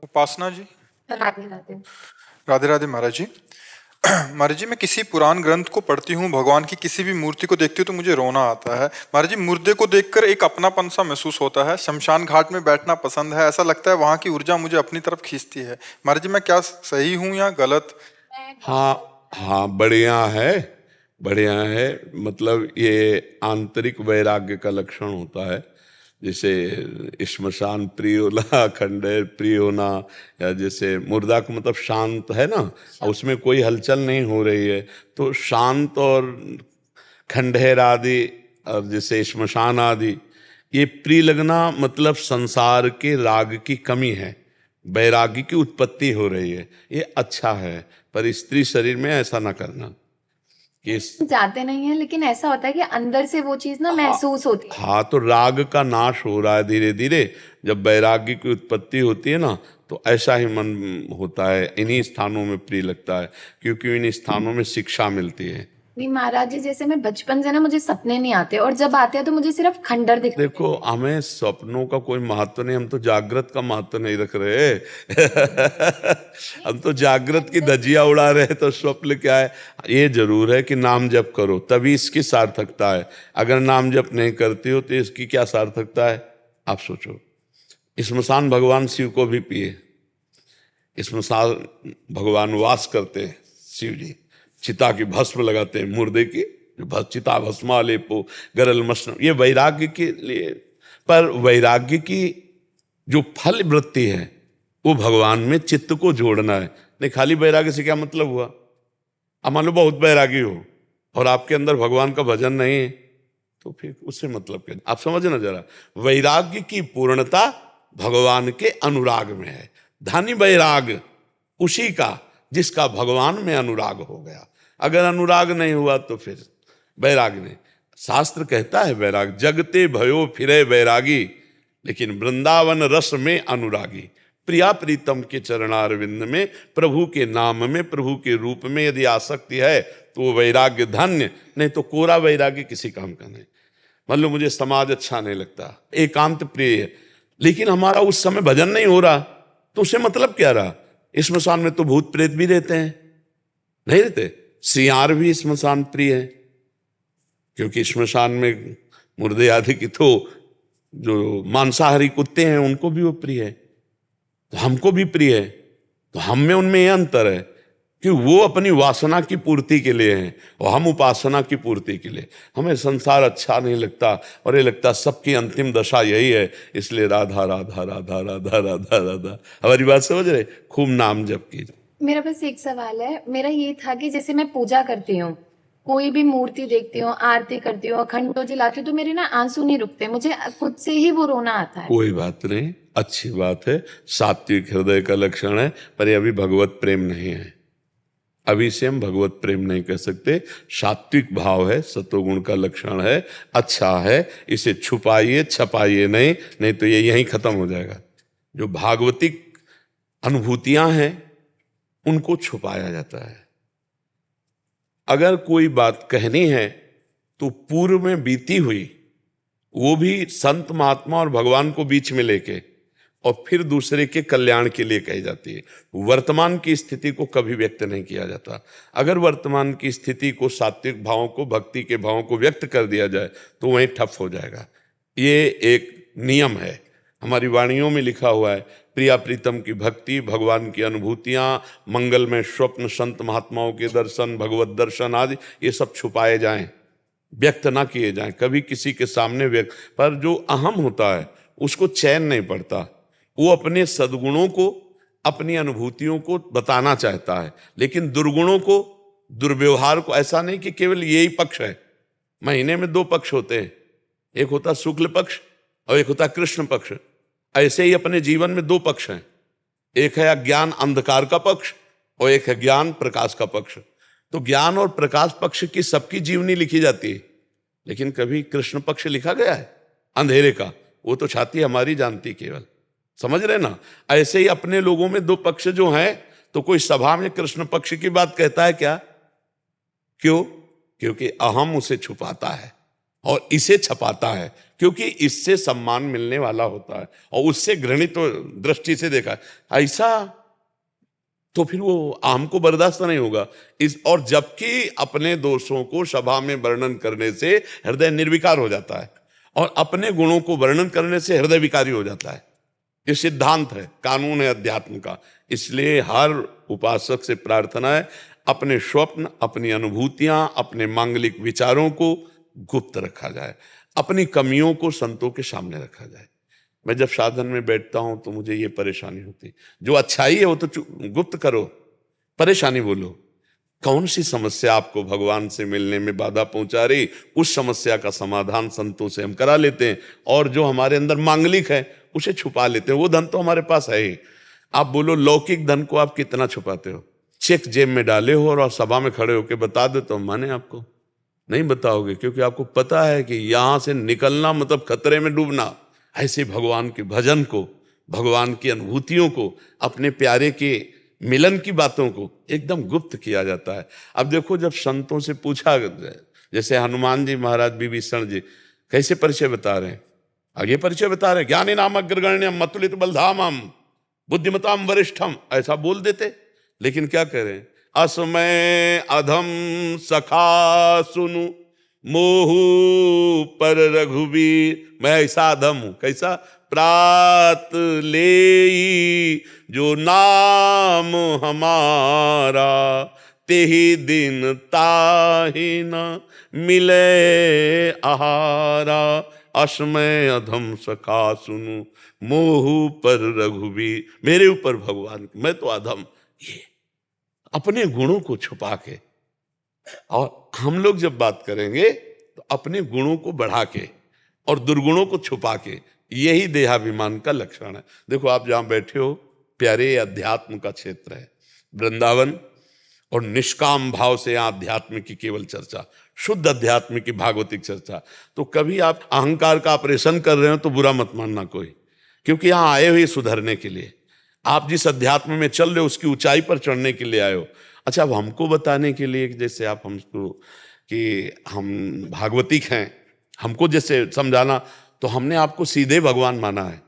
उपासना जी। राधे राधे। राधे राधे महाराज जी। महाराज जी, मैं किसी पुराण ग्रंथ को पढ़ती हूँ, भगवान की किसी भी मूर्ति को देखती हूँ तो मुझे रोना आता है। महाराज जी, मुर्दे को देखकर एक अपनापन सा महसूस होता है। शमशान घाट में बैठना पसंद है, ऐसा लगता है वहां की ऊर्जा मुझे अपनी तरफ खींचती है। महाराज जी, मैं क्या सही हूँ या गलत? हाँ हाँ, बढ़िया है, बढ़िया है। मतलब ये आंतरिक वैराग्य का लक्षण होता है। जैसे श्मशान प्रिय होना, खंडहर प्रिय होना, या जैसे मुर्दा को मतलब शांत है ना, उसमें कोई हलचल नहीं हो रही है, तो शांत। और खंडहर आदि और जैसे श्मशान आदि, ये प्रिय लगना मतलब संसार के राग की कमी है, वैराग्य की उत्पत्ति हो रही है, ये अच्छा है। पर स्त्री शरीर में ऐसा ना करना कि जाते नहीं है, लेकिन ऐसा होता है कि अंदर से वो चीज ना महसूस होती है। हाँ, तो राग का नाश हो रहा है धीरे धीरे। जब वैराग्य की उत्पत्ति होती है ना, तो ऐसा ही मन होता है, इन्हीं स्थानों में प्रिय लगता है, क्योंकि इन स्थानों में शिक्षा मिलती है। नहीं महाराज जी, जैसे मैं बचपन से ना मुझे सपने नहीं आते, और जब आते हैं तो मुझे सिर्फ खंडर दिखते हैं। देखो, हमें सपनों का कोई महत्व नहीं, हम तो जागृत का महत्व नहीं रख रहे। हम तो जागृत की धज्जियां उड़ा रहे, तो स्वप्न क्या है? ये जरूर है कि नाम जप करो, तभी इसकी सार्थकता है। अगर नाम जप नहीं करती हो तो इसकी क्या सार्थकता है? आप सोचो। स्मशान भगवान शिव को भी पिए, स्मशान भगवान वास करते हैं शिव जी, चिता की भस्म लगाते हैं, मुर्दे की जो चिता भस्मा लेपो गरल मस्त, ये वैराग्य के लिए। पर वैराग्य की जो फल वृत्ति है वो भगवान में चित्त को जोड़ना है। नहीं, खाली वैराग्य से क्या मतलब हुआ? अब मान लो बहुत वैरागी हो और आपके अंदर भगवान का भजन नहीं है, तो फिर उससे मतलब क्या? आप समझना जरा, वैराग्य की पूर्णता भगवान के अनुराग में है। धनी वैराग उसी का जिसका भगवान में अनुराग हो गया। अगर अनुराग नहीं हुआ तो फिर वैराग नहीं। शास्त्र कहता है वैराग जगते भयो फिरे वैरागी, लेकिन वृंदावन रस में अनुरागी। प्रिया प्रीतम के चरणारविंद में, प्रभु के नाम में, प्रभु के रूप में यदि आसक्ति है तो वो वैराग्य धन्य। नहीं तो कोरा वैराग्य किसी काम का नहीं। मान लो मुझे समाज अच्छा नहीं लगता, एकांत प्रिय है, लेकिन हमारा उस समय भजन नहीं हो रहा, तो उसे मतलब क्या रहा? स्मशान में तो भूत प्रेत भी रहते हैं, नहीं रहते? सियार भी स्मशान प्रिय है, क्योंकि स्मशान में मुर्दे आदि की तो जो मांसाहारी कुत्ते हैं उनको भी वो प्रिय है, तो हमको भी प्रिय है। तो हम में उनमें यह अंतर है कि वो अपनी वासना की पूर्ति के लिए हैं और हम उपासना की पूर्ति के लिए। हमें संसार अच्छा नहीं लगता, और ये लगता सबकी अंतिम दशा यही है, इसलिए राधा राधा राधा राधा राधा राधा। हमारी बात समझ रहे? खूब नाम जप कीजिए। मेरा बस एक सवाल है, मेरा ये था कि जैसे मैं पूजा करती हूँ, कोई भी मूर्ति देखती हूँ, आरती करती हूँ, अखंड जलाती हूँ, तो मेरे ना आंसू नहीं रुकते, मुझे खुद से ही वो रोना आता है। कोई बात नहीं, अच्छी बात है, सात्विक हृदय का लक्षण है, पर ये अभी भगवत प्रेम नहीं है। अभी से हम भगवत प्रेम नहीं कह सकते। सात्विक भाव है, सतोगुण का लक्षण है, अच्छा है। इसे छुपाइए छपाइए नहीं, नहीं तो ये यहीं खत्म हो जाएगा। जो भागवतिक अनुभूतियां हैं उनको छुपाया जाता है। अगर कोई बात कहनी है तो पूर्व में बीती हुई, वो भी संत महात्मा और भगवान को बीच में लेके, और फिर दूसरे के कल्याण के लिए कही जाती है। वर्तमान की स्थिति को कभी व्यक्त नहीं किया जाता। अगर वर्तमान की स्थिति को, सात्विक भावों को, भक्ति के भावों को व्यक्त कर दिया जाए तो वहीं ठप हो जाएगा। ये एक नियम है, हमारी वाणियों में लिखा हुआ है। प्रिया प्रीतम की भक्ति, भगवान की अनुभूतियाँ, मंगलमय स्वप्न, संत महात्माओं के दर्शन, भगवत दर्शन आदि, ये सब छुपाए जाएं, व्यक्त ना किए जाएं कभी किसी के सामने व्यक्त। पर जो अहम होता है उसको चैन नहीं पड़ता, वो अपने सद्गुणों को, अपनी अनुभूतियों को बताना चाहता है, लेकिन दुर्गुणों को, दुर्व्यवहार को। ऐसा नहीं कि केवल यही पक्ष है, महीने में 2 पक्ष होते हैं, एक होता शुक्ल पक्ष और एक होता कृष्ण पक्ष। ऐसे ही अपने जीवन में 2 पक्ष हैं, एक है अज्ञान अंधकार का पक्ष और एक है ज्ञान प्रकाश का पक्ष। तो ज्ञान और प्रकाश पक्ष की सबकी जीवनी लिखी जाती है, लेकिन कभी कृष्ण पक्ष लिखा गया है अंधेरे का? वो तो छाती हमारी जानती केवल, समझ रहे ना? ऐसे ही अपने लोगों में 2 पक्ष जो हैं, तो कोई सभा में कृष्ण पक्ष की बात कहता है क्या? क्यों? क्योंकि अहम उसे छुपाता है और इसे छपाता है क्योंकि इससे सम्मान मिलने वाला होता है और उससे घृणित दृष्टि से देखा है ऐसा, तो फिर वो आम को बर्दाश्त नहीं होगा। और जबकि अपने दोषों को सभा में वर्णन करने से हृदय निर्विकार हो जाता है और अपने गुणों को वर्णन करने से हृदय विकारी हो जाता है। ये सिद्धांत है, कानून है अध्यात्म का। इसलिए हर उपासक से प्रार्थना है, अपने स्वप्न, अपनी अनुभूतियां, अपने मांगलिक विचारों को गुप्त रखा जाए, अपनी कमियों को संतों के सामने रखा जाए। मैं जब साधन में बैठता हूं तो मुझे ये परेशानी होती, जो अच्छाई है वो तो गुप्त करो, परेशानी बोलो। कौन सी समस्या आपको भगवान से मिलने में बाधा पहुंचा रही, उस समस्या का समाधान संतों से हम करा लेते हैं। और जो हमारे अंदर मांगलिक है उसे छुपा लेते हैं। वो धन तो हमारे पास है ही। आप बोलो लौकिक धन को आप कितना छुपाते हो? चेक जेब में डाले हो और सभा में खड़े होकर बता दो तो माने आपको? नहीं बताओगे, क्योंकि आपको पता है कि यहां से निकलना मतलब खतरे में डूबना। ऐसे भगवान के भजन को, भगवान की अनुभूतियों को, अपने प्यारे के मिलन की बातों को एकदम गुप्त किया जाता है। अब देखो, जब संतों से पूछा, जैसे हनुमान जी महाराज विभीषण जी कैसे परिचय बता रहे हैं, आगे परिचय बता रहे हैं, ज्ञानी नाम अग्रगण्यम मतुलित बलधामम बुद्धिमताम वरिष्ठम, ऐसा बोल देते। लेकिन क्या करें, असमय अधम सखा सुनु मोहु पर रघुवीर, मैं ऐसा अधम हूं। कैसा? प्रात ले जो नाम हमारा, तेहि दिन ताहि न मिले आहारा। असमय अधम सखा सुनु मोहु पर रघुवीर, मेरे ऊपर भगवान, मैं तो अधम। ये अपने गुणों को छुपा के, और हम लोग जब बात करेंगे तो अपने गुणों को बढ़ा के और दुर्गुणों को छुपा के, यही देहाभिमान का लक्षण है। देखो, आप जहां बैठे हो, प्यारे अध्यात्म का क्षेत्र है, वृंदावन, और निष्काम भाव से यहाँ अध्यात्म की केवल चर्चा, शुद्ध अध्यात्म की भागवतिक चर्चा। तो कभी आप अहंकार का ऑपरेशन कर रहे हो तो बुरा मत मानना कोई, क्योंकि यहाँ आए हुए सुधरने के लिए। आप जिस अध्यात्म में चल रहे हो उसकी ऊंचाई पर चढ़ने के लिए आए हो। अच्छा, अब हमको बताने के लिए, जैसे आप हमको कि हम भागवतिक हैं, हमको जैसे समझाना, तो हमने आपको सीधे भगवान माना है।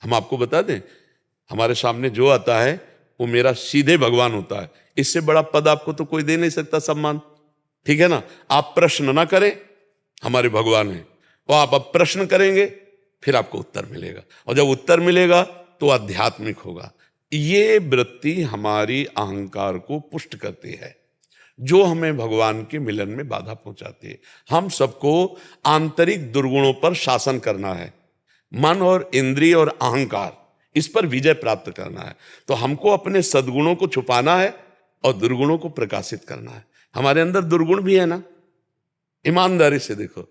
हम आपको बता दें, हमारे सामने जो आता है वो मेरा सीधे भगवान होता है। इससे बड़ा पद आपको तो कोई दे नहीं सकता, सम्मान, ठीक है ना। आप प्रश्न ना करें, हमारे भगवान है, और आप अब प्रश्न करेंगे फिर आपको उत्तर मिलेगा, और जब उत्तर मिलेगा तो आध्यात्मिक होगा। ये वृत्ति हमारी अहंकार को पुष्ट करती है, जो हमें भगवान के मिलन में बाधा पहुंचाती है। हम सबको आंतरिक दुर्गुणों पर शासन करना है, मन और इंद्रिय और अहंकार, इस पर विजय प्राप्त करना है। तो हमको अपने सद्गुणों को छुपाना है और दुर्गुणों को प्रकाशित करना है। हमारे अंदर दुर्गुण भी है ना, ईमानदारी से देखो,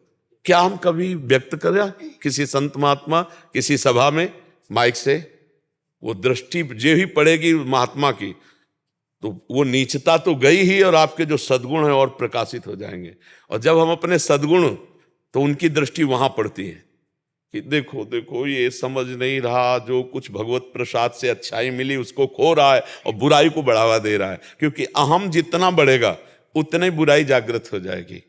क्या हम कभी व्यक्त करें किसी संत महात्मा, किसी सभा में माइक से, वो दृष्टि जे ही पड़ेगी महात्मा की, तो वो नीचता तो गई ही, और आपके जो सद्गुण है और प्रकाशित हो जाएंगे। और जब हम अपने सद्गुण, तो उनकी दृष्टि वहां पड़ती है कि देखो देखो, ये समझ नहीं रहा, जो कुछ भगवत प्रसाद से अच्छाई मिली उसको खो रहा है और बुराई को बढ़ावा दे रहा है। क्योंकि अहम जितना बढ़ेगा उतने बुराई जागृत हो जाएगी।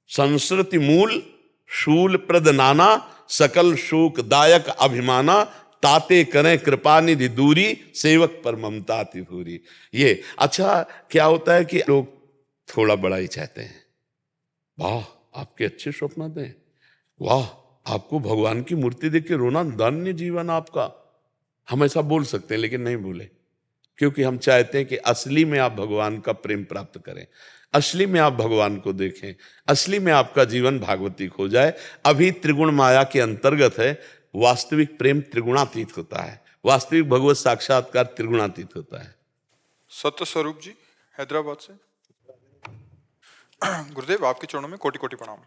संस्कृति मूल शूल प्रद नाना, सकल शोक दायक अभिमाना, ताते करें कृपा निधि दूरी, सेवक पर ममता ति भूरी। ये अच्छा, क्या होता है कि लोग थोड़ा बड़ाई चाहते हैं। वाह, आपके अच्छे स्वप्न दें, वाह, आपको भगवान की मूर्ति देख के रोना, धन्य जीवन आपका। हम ऐसा बोल सकते हैं, लेकिन नहीं बोले, क्योंकि हम चाहते हैं कि असली में आप भगवान का प्रेम प्राप्त करें, असली में आप भगवान को देखें, असली में आपका जीवन भागवतिक हो जाए। अभी त्रिगुण माया के अंतर्गत है, वास्तविक प्रेम त्रिगुणातीत होता है, वास्तविक भगवत साक्षात्कार त्रिगुणातीत होता है। सत्य स्वरूप जी, हैदराबाद से। गुरुदेव, आपके चरणों में कोटि कोटि प्रणाम।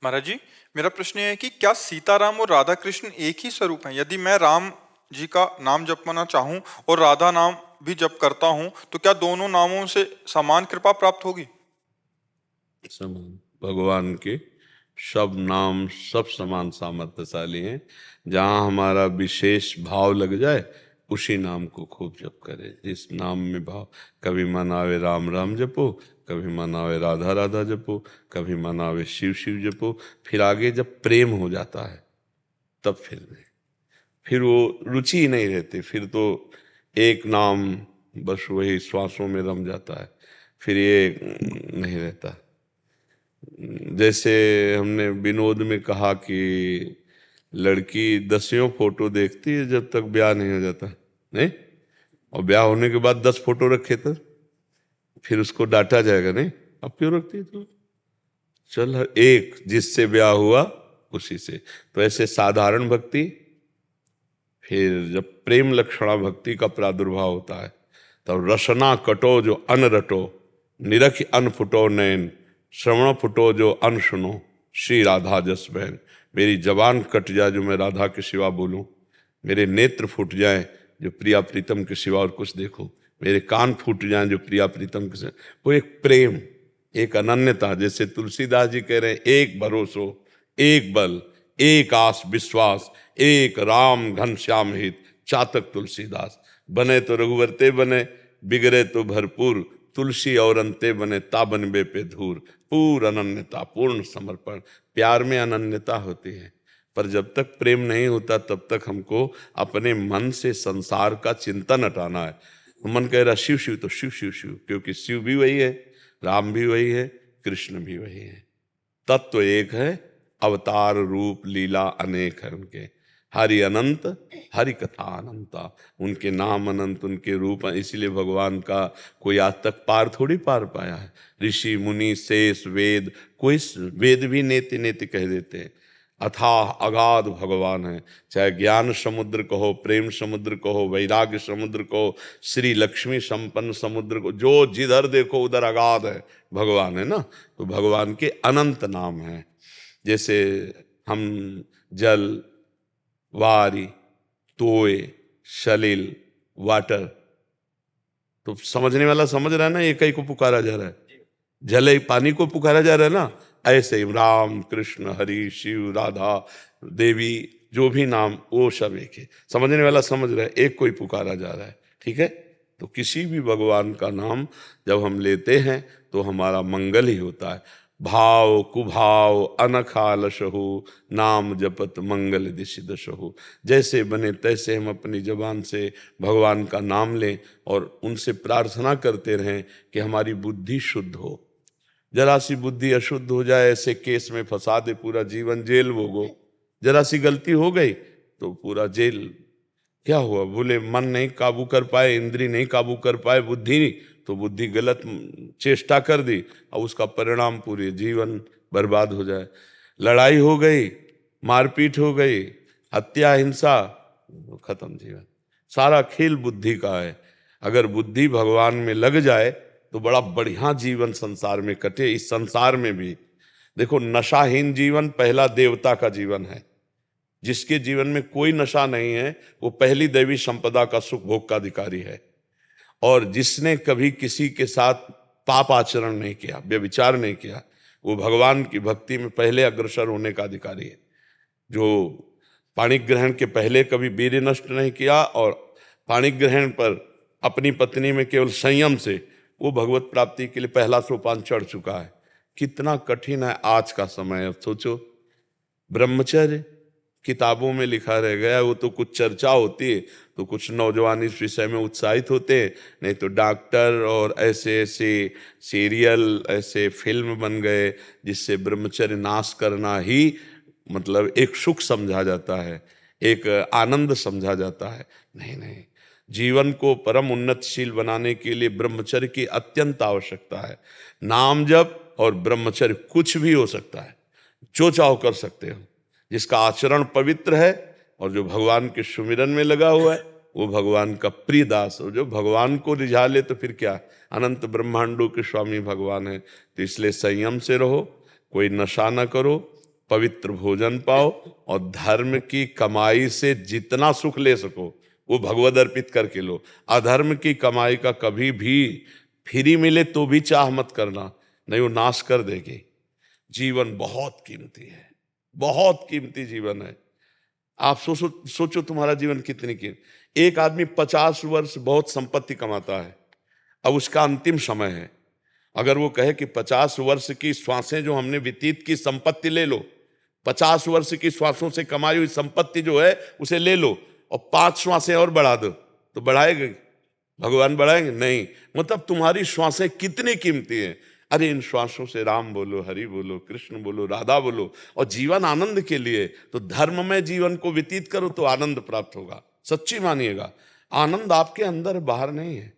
महाराज जी, मेरा प्रश्न है कि क्या सीताराम और राधा कृष्ण एक ही स्वरूप हैं? यदि मैं राम जी का नाम जपना चाहूं और राधा नाम भी जप करता हूं, तो क्या दोनों नामों से समान कृपा प्राप्त होगी? समान, भगवान के सब नाम सब समान सामर्थ्यशाली हैं। जहाँ हमारा विशेष भाव लग जाए उसी नाम को खूब जप करें। जिस नाम में भाव, कभी मन आवे राम राम जपो, कभी मन आवे राधा राधा जपो, कभी मन आवे शिव शिव जपो। फिर आगे जब प्रेम हो जाता है तब फिर वो रुचि ही नहीं रहती, फिर तो एक नाम बस वही श्वासों में रम जाता है, फिर ये नहीं रहता। जैसे हमने विनोद में कहा कि लड़की 10 फोटो देखती है जब तक ब्याह नहीं हो जाता, नहीं, और ब्याह होने के बाद 10 फोटो रखे तो फिर उसको डांटा जाएगा, नहीं अब क्यों रखती है तो चल एक जिससे ब्याह हुआ उसी से। तो ऐसे साधारण भक्ति, फिर जब प्रेम लक्षणा भक्ति का प्रादुर्भाव होता है तब रसना कटो जो अन रटो, निरख अन फुटो नैन, श्रवण फुटो जो अन सुनो, श्री राधा जस बहन। मेरी जबान कट जाए जो मैं राधा के सिवा बोलूं, मेरे नेत्र फूट जाएं जो प्रिया प्रीतम के सिवा और कुछ देखो, मेरे कान फूट जाएं जो प्रिया प्रीतम के सिवा। वो एक प्रेम, एक अनन्यता, जैसे तुलसीदास जी कह रहे हैं, एक भरोसो एक बल एक आस विश्वास, एक राम घनश्याम हित चातक तुलसीदास। बने तो रघुवरते बने, बिगड़े तो भरपूर, तुलसी और अंते बने ता बनबे पे धूर। पूर्ण अनन्यता, पूर्ण समर्पण। प्यार में अनन्यता होती है, पर जब तक प्रेम नहीं होता तब तक हमको अपने मन से संसार का चिंतन हटाना है। मन कह रहा शिव शिव तो शिव शिव शिव, क्योंकि शिव भी वही है, राम भी वही है, कृष्ण भी वही है। तत्व एक है, अवतार रूप लीला अनेक है उनके। हरि अनंत, हरि कथा अनंता, उनके नाम अनंत, उनके रूप। इसीलिए भगवान का कोई आज तक पार थोड़ी पार पाया है। ऋषि मुनि शेष वेद, कोई वेद भी नेति नेति कह देते हैं। अथाह अगाध भगवान है, चाहे ज्ञान समुद्र कहो, प्रेम समुद्र कहो, वैराग्य समुद्र कहो, श्री लक्ष्मी संपन्न समुद्र को, जो जिधर देखो उधर अगाध है भगवान, है ना। तो भगवान के अनंत नाम हैं। जैसे हम जल, वारी, तोय, सलिल, वाटर, तो समझने वाला समझ रहा है ना, एक ही को पुकारा जा रहा है। जल पानी को पुकारा जा रहा है ना, ऐसे ही राम कृष्ण हरि शिव राधा देवी, जो भी नाम वो सब एक है। समझने वाला समझ रहा है, एक कोई पुकारा जा रहा है, ठीक है। तो किसी भी भगवान का नाम जब हम लेते हैं तो हमारा मंगल ही होता है। भाव कुभाव अनखालशहु, नाम जपत मंगल दिशि दशहु। जैसे बने तैसे हम अपनी जबान से भगवान का नाम लें और उनसे प्रार्थना करते रहें कि हमारी बुद्धि शुद्ध हो। जरा सी बुद्धि अशुद्ध हो जाए, ऐसे केस में फंसा दे, पूरा जीवन जेल भोगो। जरा सी गलती हो गई तो पूरा जेल। क्या हुआ, बोले मन नहीं काबू कर पाए, इंद्री नहीं काबू कर पाए, बुद्धि, तो बुद्धि गलत चेष्टा कर दी और उसका परिणाम पूरे जीवन बर्बाद हो जाए। लड़ाई हो गई, मारपीट हो गई, हत्या हिंसा, खत्म जीवन। सारा खेल बुद्धि का है। अगर बुद्धि भगवान में लग जाए तो बड़ा बढ़िया जीवन संसार में कटे। इस संसार में भी देखो, नशाहीन जीवन पहला देवता का जीवन है। जिसके जीवन में कोई नशा नहीं है वो पहली दैवी संपदा का सुख भोग का अधिकारी है। और जिसने कभी किसी के साथ पाप आचरण नहीं किया, व्यभिचार नहीं किया, वो भगवान की भक्ति में पहले अग्रसर होने का अधिकारी है। जो पाणी ग्रहण के पहले कभी वीर्य नष्ट नहीं किया और पाणी ग्रहण पर अपनी पत्नी में केवल संयम से वो भगवत प्राप्ति के लिए पहला सोपान चढ़ चुका है। कितना कठिन है आज का समय। अब सोचो, ब्रह्मचर्य किताबों में लिखा रह गया, वो तो कुछ चर्चा होती है तो कुछ नौजवान इस विषय में उत्साहित होते हैं, नहीं तो डॉक्टर और ऐसे ऐसे सीरियल, ऐसे फिल्म बन गए जिससे ब्रह्मचर्य नाश करना ही मतलब एक सुख समझा जाता है, एक आनंद समझा जाता है। नहीं नहीं, जीवन को परम उन्नतशील बनाने के लिए ब्रह्मचर्य की अत्यंत आवश्यकता है। नाम जप और ब्रह्मचर्य कुछ भी हो सकता है, जो चाहो कर सकते हो। जिसका आचरण पवित्र है और जो भगवान के सुमिरन में लगा हुआ है वो भगवान का प्रिय दास। और जो भगवान को रिझा ले तो फिर क्या, अनंत ब्रह्मांडों के स्वामी भगवान है। तो इसलिए संयम से रहो, कोई नशा न करो, पवित्र भोजन पाओ और धर्म की कमाई से जितना सुख ले सको वो भगवद अर्पित करके लो। अधर्म की कमाई का कभी भी फ्री मिले तो भी चाह मत करना, नहीं वो नाश कर देगी। जीवन बहुत कीमती है, बहुत कीमती जीवन है। आप सोचो तुम्हारा जीवन कितनी कीमती। एक आदमी 50 वर्ष बहुत संपत्ति कमाता है, अब उसका अंतिम समय है अगर वो कहे कि 50 वर्ष की श्वासें जो हमने व्यतीत की संपत्ति ले लो, 50 वर्ष की श्वासों से कमाई हुई संपत्ति जो है उसे ले लो और 5 श्वासें और बढ़ा दो, तो बढ़ाएगा भगवान? बढ़ाएंगे नहीं। मतलब तुम्हारी श्वासें कितनी कीमती हैं। अरे इन श्वासों से राम बोलो, हरि बोलो, कृष्ण बोलो, राधा बोलो, और जीवन आनंद के लिए, तो धर्म में जीवन को व्यतीत करो तो आनंद प्राप्त होगा। सच्ची मानिएगा, आनंद आपके अंदर बाहर नहीं है,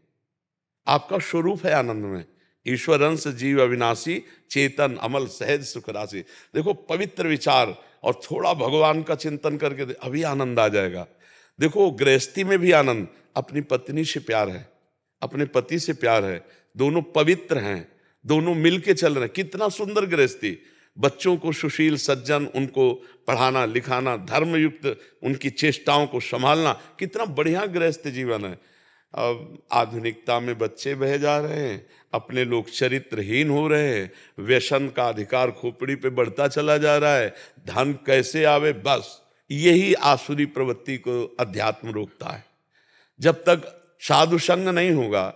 आपका स्वरूप है आनंद में। ईश्वर अंश जीव अविनाशी, चेतन अमल सहज सुख राशि। देखो, पवित्र विचार और थोड़ा भगवान का चिंतन करके अभी आनंद आ जाएगा। देखो, गृहस्थी में भी आनंद, अपनी पत्नी से प्यार है, अपने पति से प्यार है, दोनों पवित्र हैं, दोनों मिलके चल रहे हैं। कितना सुंदर गृहस्थी। बच्चों को सुशील सज्जन, उनको पढ़ाना लिखाना, धर्मयुक्त उनकी चेष्टाओं को संभालना, कितना बढ़िया गृहस्थ जीवन है। अब आधुनिकता में बच्चे बह जा रहे हैं, अपने लोग चरित्रहीन हो रहे हैं, व्यसन का अधिकार खोपड़ी पे बढ़ता चला जा रहा है, धन कैसे आवे, बस यही आसुरी प्रवृत्ति को अध्यात्म रोकता है। जब तक साधु संग नहीं होगा,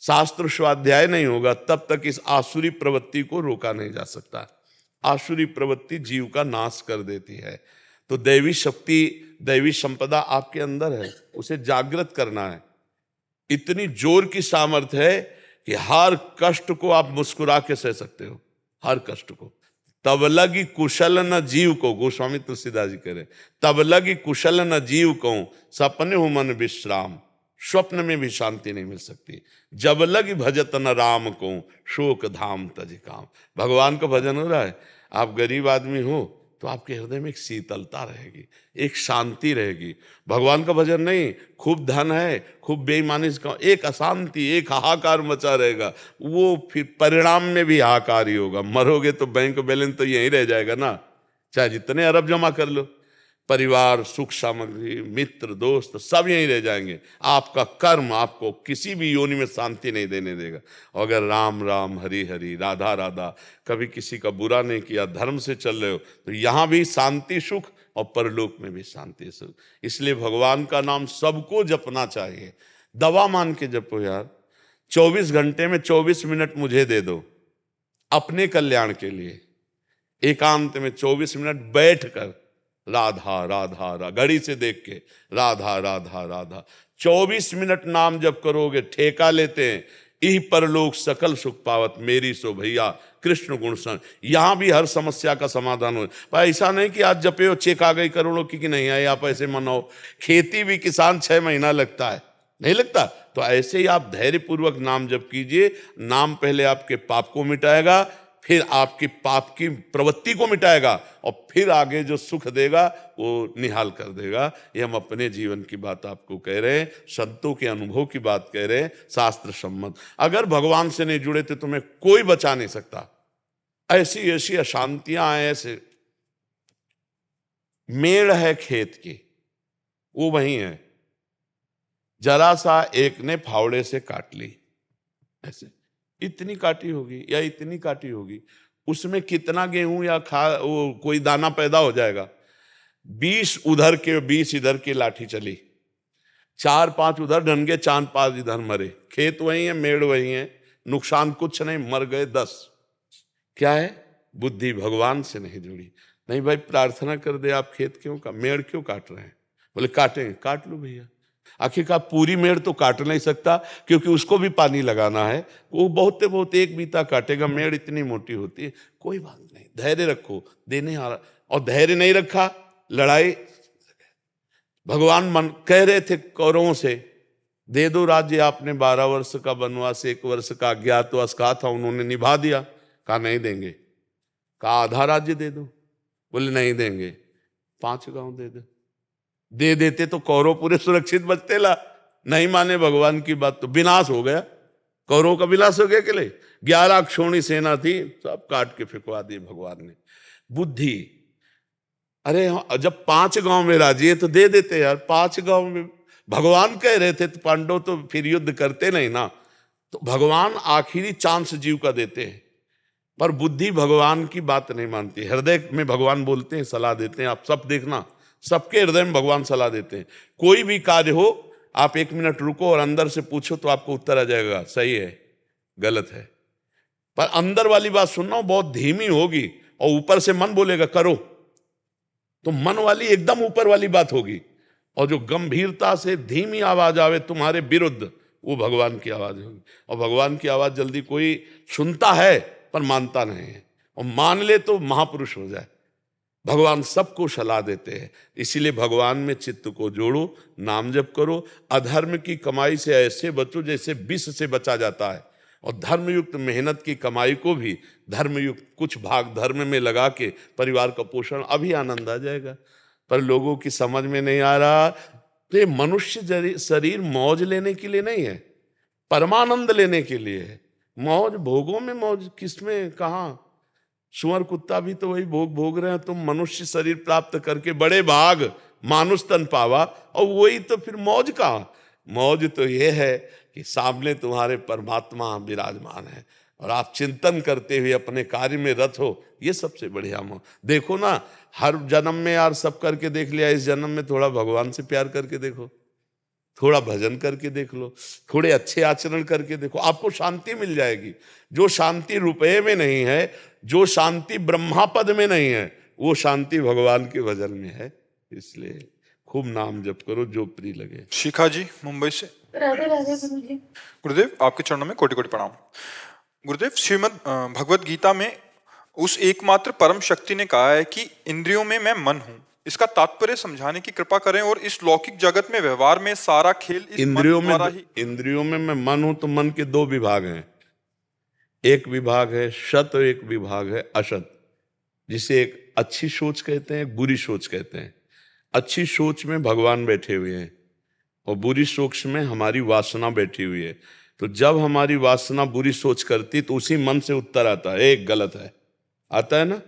शास्त्र स्वाध्याय नहीं होगा, तब तक इस आसुरी प्रवृत्ति को रोका नहीं जा सकता। आसुरी प्रवृत्ति जीव का नाश कर देती है। तो दैवी शक्ति, दैवी संपदा आपके अंदर है, उसे जागृत करना है। इतनी जोर की सामर्थ्य है कि हर कष्ट को आप मुस्कुरा के सह सकते हो, हर कष्ट को। तब लगी कुशल न जीव को, गोस्वामी तुलसीदास जी कह रहे, तब लगी कुशल न जीव को, सपने हो मन विश्राम। स्वप्न में भी शांति नहीं मिल सकती। जब लगी भजत न राम को, शोक धाम तज काम। भगवान का भजन हो रहा है, आप गरीब आदमी हो तो आपके हृदय में एक शीतलता रहेगी, एक शांति रहेगी। भगवान का भजन नहीं, खूब धन है, खूब बेईमानी से, एक अशांति, एक हाहाकार मचा रहेगा। वो फिर परिणाम में भी हाहाकार ही होगा। मरोगे तो बैंक बैलेंस तो यहीं रह जाएगा ना, चाहे जितने अरब जमा कर लो। परिवार, सुख सामग्री, मित्र, दोस्त सब यहीं रह जाएंगे। आपका कर्म आपको किसी भी योनि में शांति नहीं देने देगा। अगर राम राम, हरि हरि, राधा राधा, कभी किसी का बुरा नहीं किया, धर्म से चल रहे हो, तो यहाँ भी शांति सुख और परलोक में भी शांति सुख। इसलिए भगवान का नाम सबको जपना चाहिए। दवा मान के जपो यार। 24 घंटे में 24 मिनट मुझे दे दो अपने कल्याण के लिए। एकांत में 24 मिनट बैठ कर राधा राधा राधा, घड़ी से देख के राधा राधा राधा, 24 मिनट नाम जप करोगे, ठेका लेते हैं, इह परलोक सकल सुख पावत, मेरी सो भैया कृष्ण गुण सन। यहां भी हर समस्या का समाधान हो। पर ऐसा नहीं कि आज जपे हो चेक आ गई करोड़ों की नहीं आए, आप ऐसे मनाओ। खेती भी किसान 6 महीना लगता है, नहीं लगता? तो ऐसे ही आप धैर्य पूर्वक नाम जप कीजिए। नाम पहले आपके पाप को मिटाएगा, फिर आपकी पाप की प्रवृत्ति को मिटाएगा, और फिर आगे जो सुख देगा वो निहाल कर देगा। ये हम अपने जीवन की बात आपको कह रहे हैं, संतों के अनुभव की बात कह रहे हैं, शास्त्र सम्मत। अगर भगवान से नहीं जुड़े तो तुम्हें कोई बचा नहीं सकता। ऐसी ऐसी अशांतियां हैं, ऐसे मेड़ है खेत की, वो वही है, जरा सा एक ने फावड़े से काट ली, ऐसे इतनी काटी होगी या इतनी काटी होगी, उसमें कितना गेहूं या वो कोई दाना पैदा हो जाएगा। 20 उधर के 20 इधर की लाठी चली, 4-5 उधर ढंगे, 4-5 इधर मरे। खेत वही है, मेड़ वही है, नुकसान कुछ नहीं, मर गए 10। क्या है? बुद्धि भगवान से नहीं जुड़ी। नहीं भाई, प्रार्थना कर दे, आप खेत क्यों का मेड़ क्यों काट रहे हैं? बोले काटेंगे, काट लो भैया। आखिरकार पूरी मेड़ तो काट नहीं सकता, क्योंकि उसको भी पानी लगाना है। वो बहुत एक बीता काटेगा, मेड़ इतनी मोटी होती है। कोई बात नहीं, धैर्य रखो, देने आ रहा। और धैर्य नहीं रखा, लड़ाई। भगवान मन कह रहे थे कौरवों से, दे दो राज्य, आपने 12 वर्ष का वनवास, 1 वर्ष का अज्ञातवास कहा था, उन्होंने निभा दिया। कहा नहीं देंगे। कहा आधा राज्य दे दो, बोले नहीं देंगे। 5 गांव दे दो। दे देते तो कौरव पूरे सुरक्षित बचते ला। नहीं माने भगवान की बात तो विनाश हो गया, कौरव का विनाश हो गया। के लिए 11 क्षोणी सेना थी, सब काट के फेंकवा दी भगवान ने। बुद्धि, अरे जब 5 गांव में राजी है तो दे देते यार। 5 गांव में भगवान कह रहे थे तो पांडव तो फिर युद्ध करते नहीं ना। तो भगवान आखिरी चांस जीव का देते हैं, पर बुद्धि भगवान की बात नहीं मानती। हृदय में भगवान बोलते हैं, सलाह देते हैं। आप सब देखना, सबके हृदय में भगवान सलाह देते हैं। कोई भी कार्य हो, आप 1 मिनट रुको और अंदर से पूछो तो आपको उत्तर आ जाएगा, सही है, गलत है। पर अंदर वाली बात सुनना बहुत धीमी होगी और ऊपर से मन बोलेगा करो, तो मन वाली एकदम ऊपर वाली बात होगी, और जो गंभीरता से धीमी आवाज आवे तुम्हारे विरुद्ध, वो भगवान की आवाज होगी। और भगवान की आवाज जल्दी कोई सुनता है पर मानता नहीं है, और मान ले तो महापुरुष हो जाए। भगवान सबको सलाह देते हैं, इसीलिए भगवान में चित्त को जोड़ो, नाम जप करो, अधर्म की कमाई से ऐसे बचो जैसे विष से बचा जाता है, और धर्मयुक्त मेहनत की कमाई को भी धर्मयुक्त कुछ भाग धर्म में लगा के परिवार का पोषण, अभी आनंद आ जाएगा। पर लोगों की समझ में नहीं आ रहा, तो ये मनुष्य शरीर मौज लेने के लिए नहीं है, परमानंद लेने के लिए है। मौज भोगों में मौज किसमें, कहाँ? सुअर कुत्ता भी तो वही भोग भोग रहे हैं। तुम मनुष्य शरीर प्राप्त करके बड़े भाग मानुष तन पावा, और वही तो फिर मौज कहाँ? मौज तो ये है कि सामने तुम्हारे परमात्मा विराजमान है और आप चिंतन करते हुए अपने कार्य में रत हो, ये सबसे बढ़िया मौज। देखो ना, हर जन्म में यार सब करके देख लिया, इस जन्म में थोड़ा भगवान से प्यार करके देखो, थोड़ा भजन करके देख लो, थोड़े अच्छे आचरण करके देखो, आपको शांति मिल जाएगी। जो शांति रुपये में नहीं है, जो शांति ब्रह्मा पद में नहीं है, वो शांति भगवान के भजन में है। इसलिए खूब नाम जप करो, जो प्रिय लगे। शिखा जी मुंबई से। राधे राधे गुरु जी। गुरुदेव आपके चरणों में कोटि कोटि प्रणाम। गुरुदेव, श्रीमद् भगवत गीता में उस एकमात्र परम शक्ति ने कहा है कि इंद्रियों में मैं मन हूं। इसका तात्पर्य समझाने की कृपा करें, और इस लौकिक जगत में व्यवहार में सारा खेल इस इंद्रियों मन द्वारा ही। इंद्रियों में मैं मन हूं, तो मन के दो विभाग हैं, एक विभाग है सत और एक विभाग है असत, जिसे एक अच्छी सोच कहते हैं, एक बुरी सोच कहते हैं। अच्छी सोच में भगवान बैठे हुए हैं और बुरी सोच में हमारी वासना बैठी हुई है। तो जब हमारी वासना बुरी सोच करती तो उसी मन से उत्तर आता है, एक गलत है, आता है ना,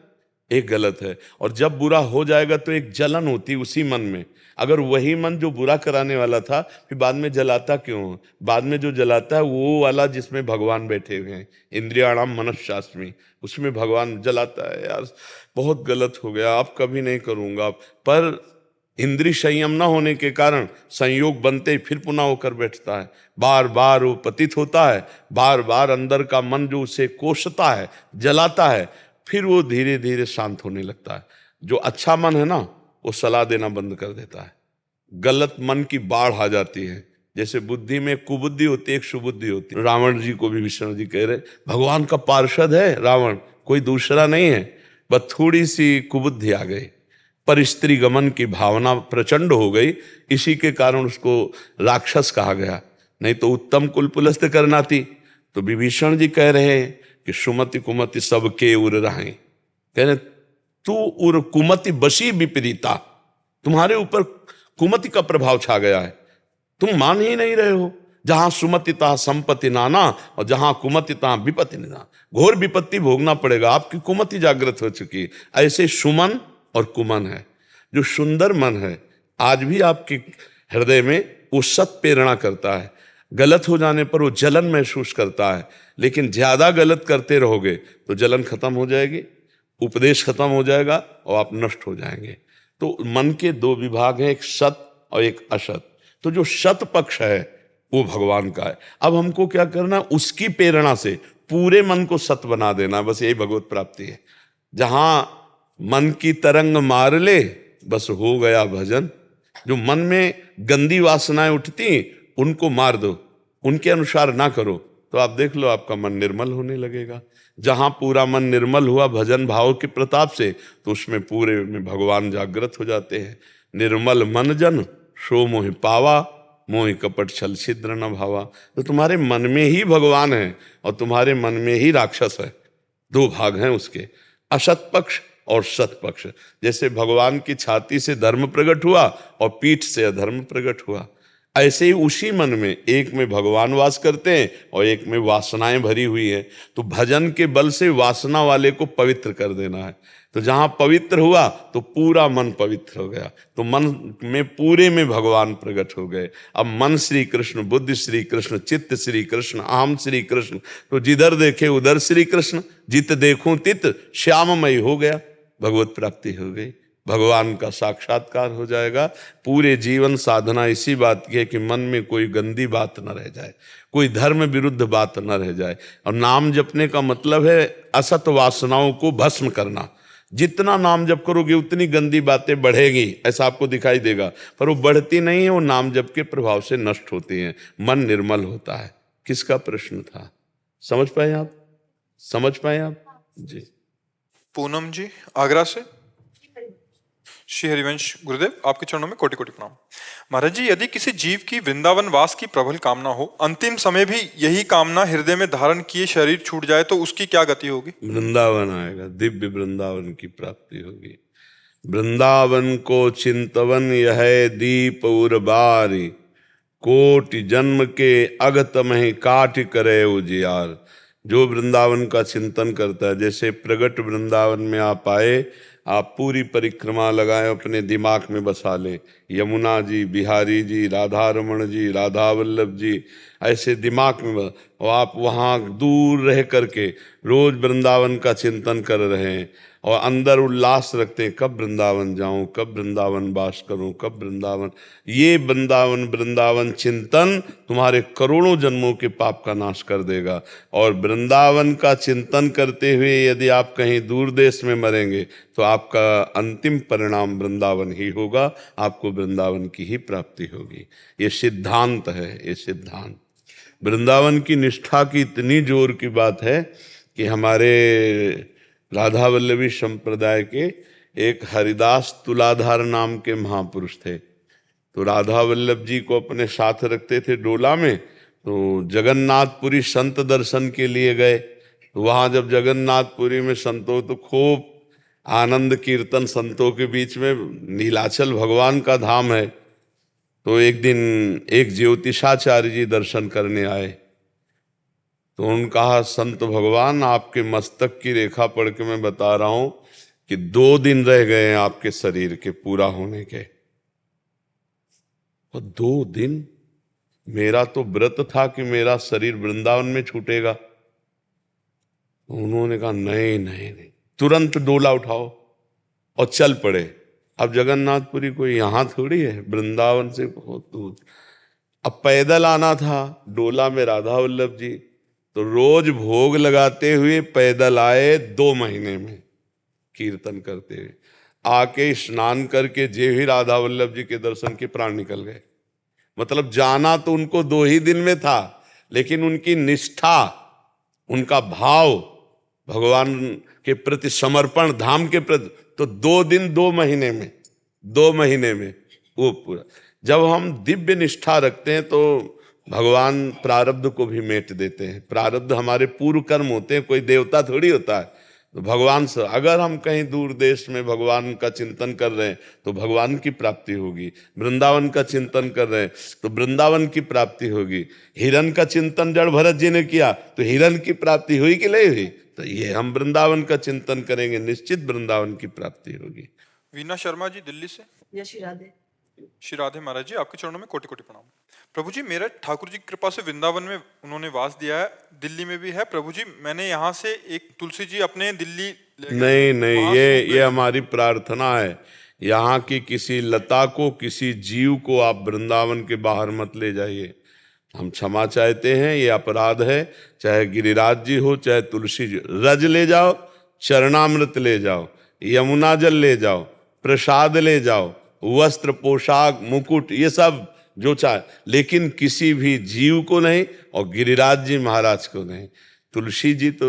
एक गलत है। और जब बुरा हो जाएगा तो एक जलन होती उसी मन में। अगर वही मन जो बुरा कराने वाला था, फिर बाद में जलाता क्यों? बाद में जो जलाता है वो वाला जिसमें भगवान बैठे हुए हैं, इंद्रियाणाम मनश्शास्मी, उसमें भगवान जलाता है, यार बहुत गलत हो गया, अब कभी नहीं करूंगा। पर इंद्रिय संयम न होने के कारण संयोग बनते ही फिर पुनः होकर बैठता है, बार बार वो पतित होता है, बार बार अंदर का मन जो उसे कोसता है, जलाता है, फिर वो धीरे धीरे शांत होने लगता है। जो अच्छा मन है ना, वो सलाह देना बंद कर देता है, गलत मन की बाढ़ आ जाती है। जैसे बुद्धि में कुबुद्धि होती है, एक सुबुद्धि होती है। रावण जी को भी विष्णु जी कह रहे, भगवान का पार्षद है रावण, कोई दूसरा नहीं है, बस थोड़ी सी कुबुद्धि आ गई, पर स्त्री गमन की भावना प्रचंड हो गई, इसी के कारण उसको राक्षस कहा गया, नहीं तो उत्तम कुलपुलस्त करना थी। तो विभीषण जी कह रहे हैं कि सुमति कुमति सबके उर रहें, कह रहे तू उर कुमति बसी विपरीता, तुम्हारे ऊपर कुमति का प्रभाव छा गया है, तुम मान ही नहीं रहे हो। जहां सुमति तहाँ संपत्ति नाना, और जहां कुमति तहाँ विपत्ति नाना, घोर विपत्ति भोगना पड़ेगा, आपकी कुमति जागृत हो चुकी। ऐसे सुमन और कुमन है। जो सुंदर मन है आज भी आपके हृदय में वो सत प्रेरणा करता है, गलत हो जाने पर वो जलन महसूस करता है, लेकिन ज्यादा गलत करते रहोगे तो जलन खत्म हो जाएगी, उपदेश खत्म हो जाएगा और आप नष्ट हो जाएंगे। तो मन के दो विभाग हैं, एक सत और एक असत। तो जो सत पक्ष है वो भगवान का है। अब हमको क्या करना, उसकी प्रेरणा से पूरे मन को सत बना देना, बस यही भगवत प्राप्ति है। जहां मन की तरंग मार ले, बस हो गया भजन। जो मन में गंदी वासनाएं उठती उनको मार दो, उनके अनुसार ना करो, तो आप देख लो आपका मन निर्मल होने लगेगा। जहां पूरा मन निर्मल हुआ भजन भाव के प्रताप से, तो उसमें पूरे में भगवान जागृत हो जाते हैं। निर्मल मन जन सो मोहि पावा, मोहि कपट छल छिद्र न भावा। तो तुम्हारे मन में ही भगवान है और तुम्हारे मन में ही राक्षस है। दो भाग हैं उसके, असत पक्ष और सत पक्ष। जैसे भगवान की छाती से धर्म प्रकट हुआ और पीठ से अधर्म प्रकट हुआ, ऐसे ही उसी मन में एक में भगवान वास करते हैं और एक में वासनाएं भरी हुई है। तो भजन के बल से वासना वाले को पवित्र कर देना है। तो जहां पवित्र हुआ तो पूरा मन पवित्र हो गया, तो मन में पूरे में भगवान प्रकट हो गए। अब मन श्री कृष्ण, बुद्धि श्री कृष्ण, चित्त श्री कृष्ण, अहम श्री कृष्ण, तो जिधर देखे उधर श्री कृष्ण, जित देखूं तित श्याममय हो गया, भगवत प्राप्ति हो गई। भगवान का साक्षात्कार हो जाएगा। पूरे जीवन साधना इसी बात की है कि मन में कोई गंदी बात न रह जाए, कोई धर्म विरुद्ध बात न रह जाए। और नाम जपने का मतलब है असत वासनाओं को भस्म करना। जितना नाम जप करोगे उतनी गंदी बातें बढ़ेगी, ऐसा आपको दिखाई देगा, पर वो बढ़ती नहीं है, वो नाम जप के प्रभाव से नष्ट होती हैं, मन निर्मल होता है। किसका प्रश्न था, समझ पाए आप? समझ पाए आप जी? पूनम जी आगरा से। श्री हरिवंश गुरुदेव, आपके चरणों में कोटि कोटि प्रणाम। महाराज जी, यदि किसी जीव की वृंदावन वास की प्रबल कामना हो, अंतिम समय भी यही कामना हृदय में धारण किए शरीर छूट जाए, तो उसकी क्या गति होगी? वृंदावन आएगा, दिव्य वृंदावन की प्राप्ति होगी। वृंदावन को चिंतवन यह दीप उर्बारी, कोटि जन्म के अगत में काट करे उजियार। जो वृंदावन का चिंतन करता है, जैसे प्रगट वृंदावन में आप आए, आप पूरी परिक्रमा लगाएं, अपने दिमाग में बसा लें यमुना जी, बिहारी जी, राधा रमण जी, राधा वल्लभ जी, ऐसे दिमाग में और आप वहाँ दूर रह करके रोज वृंदावन का चिंतन कर रहे हैं और अंदर उल्लास रखते हैं, कब वृंदावन जाऊं, कब वृंदावन वास करूं, कब वृंदावन। ये वृंदावन वृंदावन चिंतन तुम्हारे करोड़ों जन्मों के पाप का नाश कर देगा। और वृंदावन का चिंतन करते हुए यदि आप कहीं दूर देश में मरेंगे तो आपका अंतिम परिणाम वृंदावन ही होगा, आपको वृंदावन की ही प्राप्ति होगी। ये सिद्धांत है, ये सिद्धांत। वृंदावन की निष्ठा की इतनी जोर की बात है कि हमारे राधा वल्लभी संप्रदाय के एक हरिदास तुलाधार नाम के महापुरुष थे। तो राधा वल्लभ जी को अपने साथ रखते थे डोला में। तो जगन्नाथपुरी संत दर्शन के लिए गए। तो वहाँ जब जगन्नाथपुरी में संतों तो खूब आनंद कीर्तन, संतों के बीच में, नीलाचल भगवान का धाम है। तो एक दिन एक ज्योतिषाचार्य जी दर्शन करने आए। तो उन्होंने कहा, संत भगवान, आपके मस्तक की रेखा पढ़ के मैं बता रहा हूं कि 2 दिन रह गए हैं आपके शरीर के पूरा होने के। और 2 दिन? मेरा तो व्रत था कि मेरा शरीर वृंदावन में छूटेगा। उन्होंने कहा नहीं नहीं नहीं, तुरंत डोला उठाओ और चल पड़े। अब जगन्नाथपुरी कोई यहाँ थोड़ी है, वृंदावन से बहुत दूर। अब पैदल आना था डोला में राधा वल्लभ जी, तो रोज भोग लगाते हुए पैदल आए 2 महीने में कीर्तन करते हुए। आके स्नान करके जे ही राधा वल्लभ जी के दर्शन के प्राण निकल गए। मतलब जाना तो उनको 2 ही दिन में था, लेकिन उनकी निष्ठा, उनका भाव, भगवान के प्रति समर्पण, धाम के प्रति, तो 2 दिन 2 महीने में, 2 महीने में वो पूरा। जब हम दिव्य निष्ठा रखते हैं तो भगवान प्रारब्ध को भी मेट देते हैं। प्रारब्ध हमारे पूर्व कर्म होते हैं, कोई देवता थोड़ी होता है। तो भगवान से अगर हम कहीं दूर देश में भगवान का चिंतन कर रहे हैं तो भगवान की प्राप्ति होगी। वृंदावन का चिंतन कर रहे हैं तो वृंदावन की प्राप्ति होगी। हिरण का चिंतन जड़ भरत जी ने किया तो हिरण की प्राप्ति हुई कि नहीं हुई? तो ये हम वृंदावन का चिंतन करेंगे, निश्चित वृंदावन की प्राप्ति होगी। वीना शर्मा जी दिल्ली से। जय श्री राधे। श्री राधे महाराज जी, आपके चरणों में कोटि कोटि प्रणाम। प्रभु जी, मेरा ठाकुर जी की कृपा से वृंदावन में उन्होंने वास दिया है, दिल्ली में भी है। प्रभु जी, मैंने यहाँ से एक तुलसी जी अपने दिल्ली नहीं नहीं, ये हमारी प्रार्थना है। यहाँ की किसी लता को, किसी जीव को आप वृंदावन के बाहर मत ले जाइए। हम क्षमा चाहते हैं, ये अपराध है। चाहे गिरिराज जी हो, चाहे तुलसी जी, रज ले जाओ, चरणामृत ले जाओ, यमुना जल ले जाओ, प्रसाद ले जाओ, वस्त्र, पोशाक, मुकुट, ये सब जो चाहे, लेकिन किसी भी जीव को नहीं, और गिरिराज जी महाराज को नहीं। तुलसी जी तो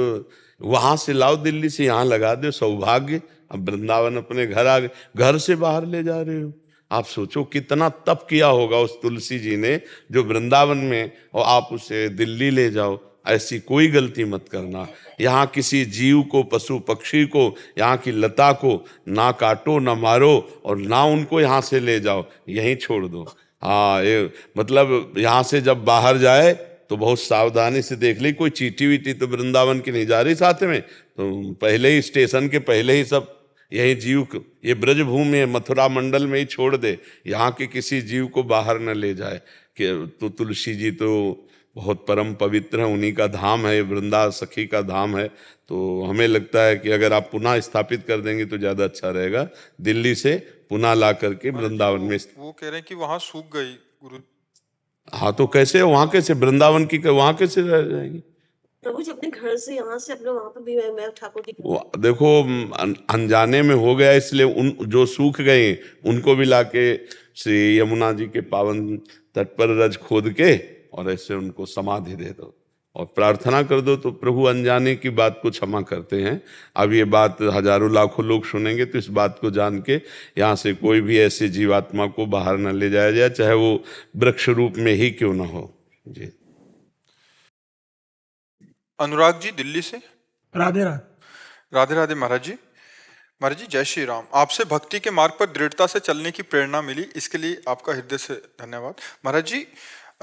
वहां से लाओ, दिल्ली से यहाँ लगा दो, सौभाग्य। अब वृंदावन अपने घर आ गए, घर से बाहर ले जा रहे हो। आप सोचो कितना तप किया होगा उस तुलसी जी ने जो वृंदावन में, और आप उसे दिल्ली ले जाओ। ऐसी कोई गलती मत करना। यहाँ किसी जीव को, पशु पक्षी को, यहाँ की लता को ना काटो, ना मारो, और ना उनको यहाँ से ले जाओ, यहीं छोड़ दो। हाँ, ये मतलब यहाँ से जब बाहर जाए तो बहुत सावधानी से देख ली, कोई चीटी वीटी तो वृंदावन की नहीं जा रही साथ में। तो पहले ही स्टेशन के पहले ही सब यही जीव को, ये ब्रजभूमि है, मथुरा मंडल में ही छोड़ दे, यहाँ के किसी जीव को बाहर न ले जाए। कि तो तुलसी जी तो बहुत परम पवित्र है, उन्हीं का धाम है, वृंदा सखी का धाम है। तो हमें लगता है कि अगर आप पुनः स्थापित कर देंगे तो ज़्यादा अच्छा रहेगा, दिल्ली से पुनः ला करके वृंदावन में। वो कह रहे हैं कि वहां सूख गई गुरु। हाँ तो कैसे वहाँ कैसे वृंदावन की वहाँ कैसे रह जाएंगी? प्रभु जी अपने घर से यहाँ से अपने वहां पर भी मैं ठाकुर जी देखो अनजाने में हो गया, इसलिए उन जो सूख गए उनको भी लाके श्री यमुना जी के पावन तट पर रज खोद के और ऐसे उनको समाधि दे दो और प्रार्थना कर दो, तो प्रभु अनजाने की बात को क्षमा करते हैं। अब ये बात हजारों लाखों लोग सुनेंगे, तो इस बात को जान के यहाँ से कोई भी ऐसे जीवात्मा को बाहर न ले जाया जाए, चाहे वो वृक्ष रूप में ही क्यों ना हो। जी अनुराग जी दिल्ली से। राधे राधे। राधे राधे महाराज जी। महाराज जी जय श्री राम। आपसे भक्ति के मार्ग पर दृढ़ता से चलने की प्रेरणा मिली, इसके लिए आपका हृदय से धन्यवाद। महाराज जी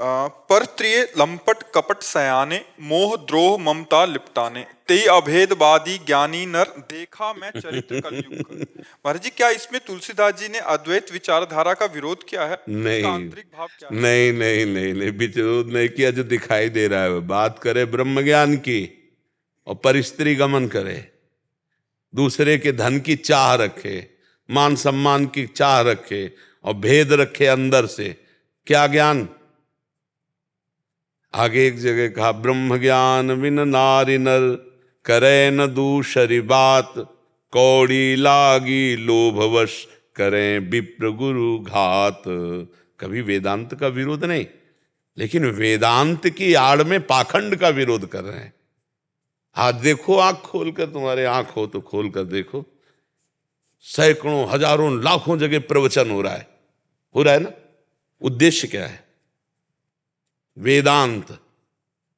पर त्रिय लंपट कपट सयाने मोह द्रोह ममता लिपटाने तेई अभेदवादी ज्ञानी नर देखा मैं चरित्र कलयुग का। महाराज जी क्या इसमें तुलसीदास जी ने अद्वैत विचारधारा का विरोध किया है? नहीं, आंतरिक भाव क्या है? नहीं नहीं नहीं नहीं विरोध नहीं किया, जो दिखाई दे रहा है। बात करे ब्रह्म ज्ञान की और परिस्त्री गमन करे, दूसरे के धन की चाह रखे, मान सम्मान की चाह रखे और भेद रखे अंदर से, क्या ज्ञान? आगे एक जगह कहा ब्रह्म ज्ञान बिन नारी नर करे न दूसरी बात, कौड़ी लागी लोभवश करें विप्र गुरु घात। कभी वेदांत का विरोध नहीं, लेकिन वेदांत की आड़ में पाखंड का विरोध कर रहे हैं। आज देखो आंख खोलकर, तुम्हारे आंख हो तो खोल कर देखो, सैकड़ों हजारों लाखों जगह प्रवचन हो रहा है ना। उद्देश्य क्या है? वेदांत,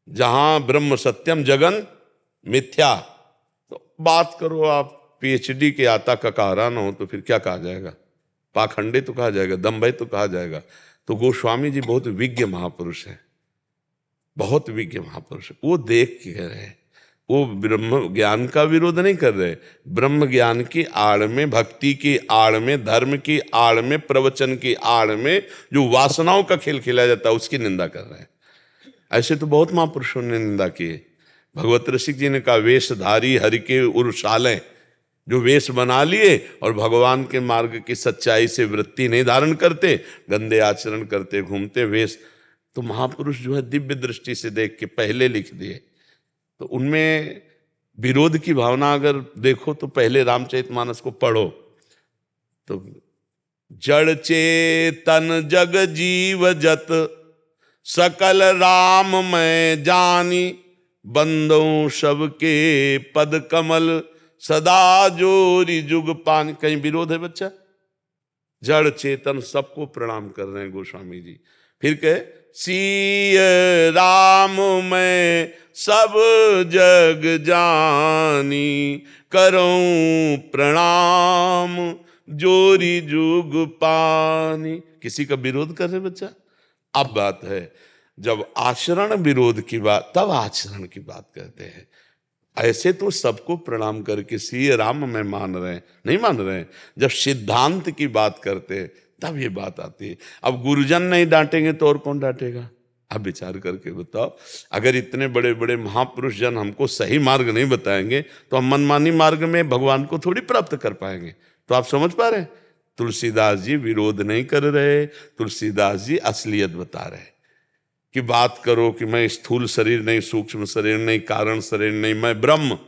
जहां ब्रह्म सत्यम जगन मिथ्या। तो बात करो आप पीएचडी के आता का कहा ना हो तो फिर क्या कहा जाएगा? पाखंडे तो कहा जाएगा, दम्भे तो कहा जाएगा। तो गोस्वामी जी बहुत विज्ञ महापुरुष है, बहुत विज्ञ महापुरुष है। वो देख के कह रहे हैं, वो ब्रह्म ज्ञान का विरोध नहीं कर रहे। ब्रह्म ज्ञान की आड़ में, भक्ति की आड़ में, धर्म की आड़ में, प्रवचन की आड़ में जो वासनाओं का खेल खेला जाता है उसकी निंदा कर रहे हैं। ऐसे तो बहुत महापुरुषों ने निंदा की है। भगवत रसिक जी ने कहा वेशधारी हरि के उर्शालें, जो वेश बना लिए और भगवान के मार्ग की सच्चाई से वृत्ति नहीं धारण करते, गंदे आचरण करते घूमते वेश, तो महापुरुष जो है दिव्य दृष्टि से देख के पहले लिख दिए। तो उनमें विरोध की भावना अगर देखो तो पहले रामचरितमानस को पढ़ो तो जड़ चेतन जग जीव जत सकल राम मैं जानी, बंदों सबके पद कमल सदा जोरी जुग पानी। कहीं विरोध है बच्चा? जड़ चेतन सबको प्रणाम कर रहे हैं गोस्वामी जी। फिर कहे सीय राम मैं सब जग जानी, करूं प्रणाम जोरी जुग पानी। किसी का विरोध कर रहे बच्चा? अब बात है जब आचरण विरोध की बात, तब आचरण की बात करते हैं। ऐसे तो सबको प्रणाम करके सीय राम में मान रहे हैं, नहीं मान रहे हैं। जब सिद्धांत की बात करते हैं तब ये बात आती है। अब गुरुजन नहीं डांटेंगे तो और कौन डांटेगा? अब विचार करके बताओ, अगर इतने बड़े बड़े महापुरुष जन हमको सही मार्ग नहीं बताएंगे तो हम मनमानी मार्ग में भगवान को थोड़ी प्राप्त कर पाएंगे। तो आप समझ पा रहे हैं, तुलसीदास जी विरोध नहीं कर रहे, तुलसीदास जी असलियत बता रहे कि बात करो कि मैं स्थूल शरीर नहीं, सूक्ष्म शरीर नहीं, कारण शरीर नहीं, मैं ब्रह्म,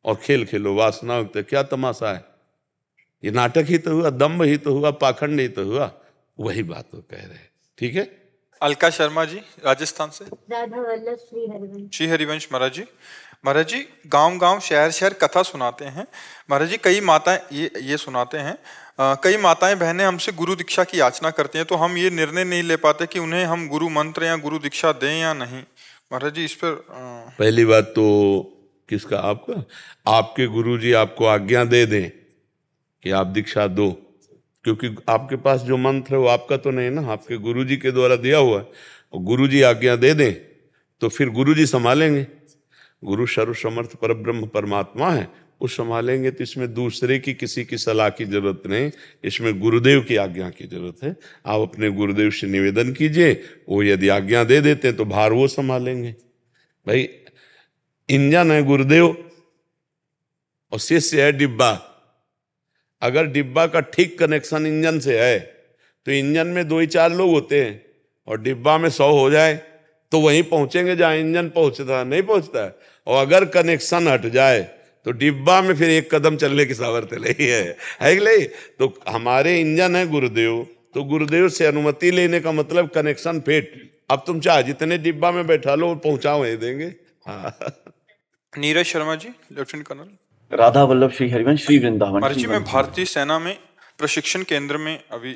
और खेल खेलो वासना। तो क्या तमाशा है? ये नाटक ही तो हुआ, दम्भ ही तो हुआ, पाखंड ही तो हुआ। वही बात वो कह रहे हैं। ठीक है। अलका शर्मा जी राजस्थान से। राधा वल्लभ श्री हरिवंश। श्री हरिवंश महाराज जी। महाराज जी गांव गांव शहर शहर कथा सुनाते हैं। महाराज जी कई माताएं ये सुनाते हैं, कई माताएं बहनें हमसे गुरु दीक्षा की याचना करती हैं, तो हम ये निर्णय नहीं ले पाते कि उन्हें हम गुरु मंत्र या गुरु दीक्षा दें या नहीं। महाराज जी इस पर पहली बात तो किसका? आपका। आपके गुरु जी आपको आज्ञा दे दें कि आप दीक्षा दो, क्योंकि आपके पास जो मंत्र है वो आपका तो नहीं ना, आपके गुरुजी के द्वारा दिया हुआ है। और गुरुजी आज्ञा दे दें तो फिर गुरुजी संभालेंगे। गुरु सर्व समर्थ पर ब्रह्म परमात्मा है, वो संभालेंगे। तो इसमें दूसरे की किसी की सलाह की जरूरत नहीं, इसमें गुरुदेव की आज्ञा की जरूरत है। आप अपने गुरुदेव से निवेदन कीजिए, वो यदि आज्ञा दे देते हैं तो भार वो संभालेंगे। भाई इंजन है गुरुदेव और शिष्य है डिब्बा। अगर डिब्बा का ठीक कनेक्शन इंजन से है तो इंजन में 2 ही 4 लोग होते हैं, और डिब्बा में 100 हो जाए तो वहीं पहुंचेंगे जहां इंजन पहुंचता नहीं पहुंचता है। और अगर कनेक्शन हट जाए तो डिब्बा में फिर 1 कदम चलने की सामर्थ नहीं है कि नहीं। तो हमारे इंजन है गुरुदेव, तो गुरुदेव से अनुमति लेने का मतलब कनेक्शन फिट। अब तुम चाहे जितने डिब्बा में बैठा लो पहुंचा वहीं देंगे। हाँ। Neeraj Sharma ji, lieutenant colonel. राधा वल्लभ श्री हरिवंश श्री वृंदावन। महाराज जी, मैं भारतीय सेना में प्रशिक्षण केंद्र में अभी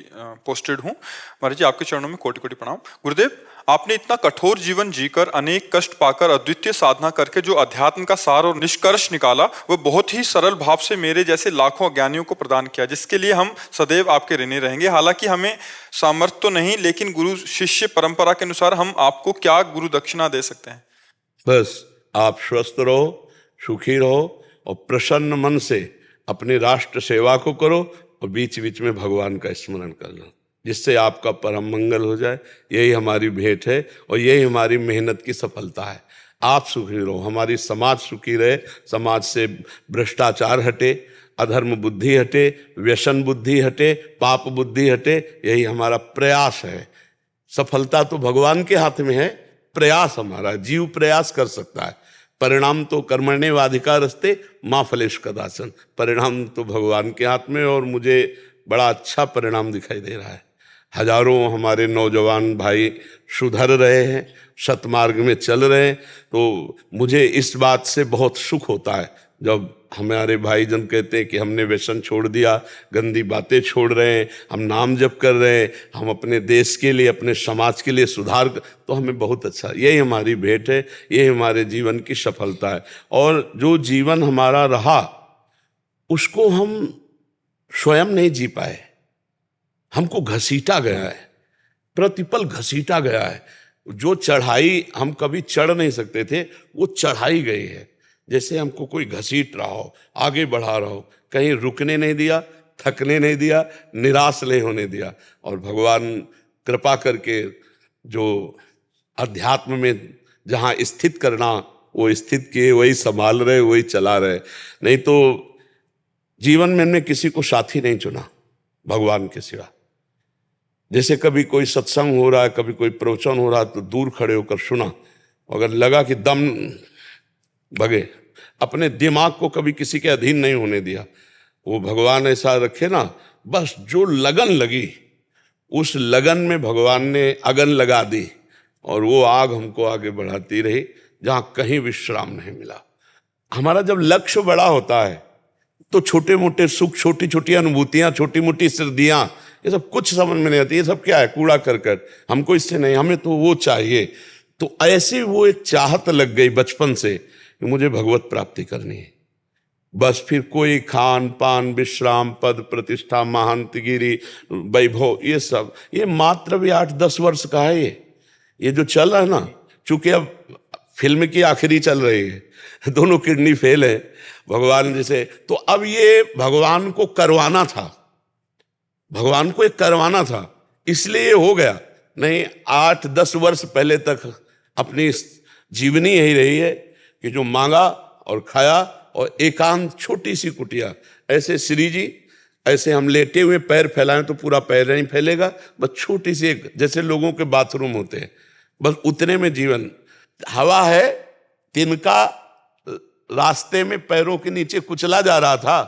पोस्टेड हूँ। महाराज जी, आपके चरणों में कोटि कोटि प्रणाम। गुरुदेव, आपने इतना कठोर जीवन जीकर, अनेक कष्ट पाकर, अद्वितीय साधना करके जो अध्यात्म का सार और निष्कर्ष निकाला, वह बहुत ही सरल भाव से मेरे जैसे लाखों अज्ञानियों को प्रदान किया, जिसके लिए हम सदैव आपके ऋणी रहेंगे। हालांकि हमें सामर्थ्य तो नहीं, लेकिन गुरु शिष्य परंपरा के अनुसार हम आपको क्या गुरु दक्षिणा दे सकते हैं? बस आप स्वस्थ रहो, सुखी रहो और प्रसन्न मन से अपनी राष्ट्र सेवा को करो, और बीच बीच में भगवान का स्मरण कर लो, जिससे आपका परम मंगल हो जाए। यही हमारी भेंट है और यही हमारी मेहनत की सफलता है। आप सुखी रहो, हमारी समाज सुखी रहे, समाज से भ्रष्टाचार हटे, अधर्म बुद्धि हटे, व्यसन बुद्धि हटे, पाप बुद्धि हटे। यही हमारा प्रयास है। सफलता तो भगवान के हाथ में है, प्रयास हमारा, जीव प्रयास कर सकता है। परिणाम तो कर्मण्येवाधिकारस्ते मा फलेषु कदाचन। परिणाम तो भगवान के हाथ में, और मुझे बड़ा अच्छा परिणाम दिखाई दे रहा है। हजारों हमारे नौजवान भाई सुधर रहे हैं, सतमार्ग में चल रहे हैं। तो मुझे इस बात से बहुत सुख होता है जब हमारे भाईजन कहते हैं कि हमने व्यसन छोड़ दिया, गंदी बातें छोड़ रहे हैं, हम नाम जप कर रहे हैं, हम अपने देश के लिए, अपने समाज के लिए सुधार, तो हमें बहुत अच्छा, यही हमारी भेंट है, यही हमारे जीवन की सफलता है। और जो जीवन हमारा रहा उसको हम स्वयं नहीं जी पाए, हमको घसीटा गया है, प्रतिपल घसीटा गया है। जो चढ़ाई हम कभी चढ़ नहीं सकते थे वो चढ़ाई गई है। जैसे हमको कोई घसीट रहा हो, आगे बढ़ा रहा हो, कहीं रुकने नहीं दिया, थकने नहीं दिया, निराश नहीं होने दिया। और भगवान कृपा करके जो अध्यात्म में जहाँ स्थित करना वो स्थित किए, वही संभाल रहे, वही चला रहे। नहीं तो जीवन में हमने किसी को साथी नहीं चुना भगवान के सिवा। जैसे कभी कोई सत्संग हो रहा है, कभी कोई प्रवचन हो रहा है, तो दूर खड़े होकर सुना, अगर लगा कि दम भगे, अपने दिमाग को कभी किसी के अधीन नहीं होने दिया। वो भगवान ऐसा रखे ना, बस जो लगन लगी उस लगन में भगवान ने अगन लगा दी, और वो आग हमको आगे बढ़ाती रही जहाँ कहीं विश्राम नहीं मिला। हमारा जब लक्ष्य बड़ा होता है तो छोटे मोटे सुख, छोटी छोटी अनुभूतियाँ, छोटी मोटी सर्दियाँ, ये सब कुछ समझ में नहीं आती। ये सब क्या है, कूड़ा करकट, हमको इससे नहीं, हमें तो वो चाहिए। तो ऐसे वो एक चाहत लग गई बचपन से कि मुझे भगवत प्राप्ति करनी है। बस फिर कोई खान पान, विश्राम, पद प्रतिष्ठा, महांतगिरी, वैभव, ये सब, ये मात्र भी 8-10 वर्ष का है। ये जो चल रहा है ना, चूंकि अब फिल्म की आखिरी चल रही है, दोनों किडनी फेल है भगवान जैसे, तो अब ये भगवान को करवाना था, भगवान को एक करवाना था, इसलिए ये हो गया। नहीं 8-10 वर्ष पहले तक अपनी जीवनी यही रही है कि जो मांगा और खाया, और एकांत छोटी सी कुटिया, ऐसे श्री जी, ऐसे हम लेटे हुए पैर फैलाएं तो पूरा पैर नहीं फैलेगा, बस छोटी सी एक, जैसे लोगों के बाथरूम होते हैं, बस उतने में जीवन। हवा है, तिनका रास्ते में पैरों के नीचे कुचला जा रहा था,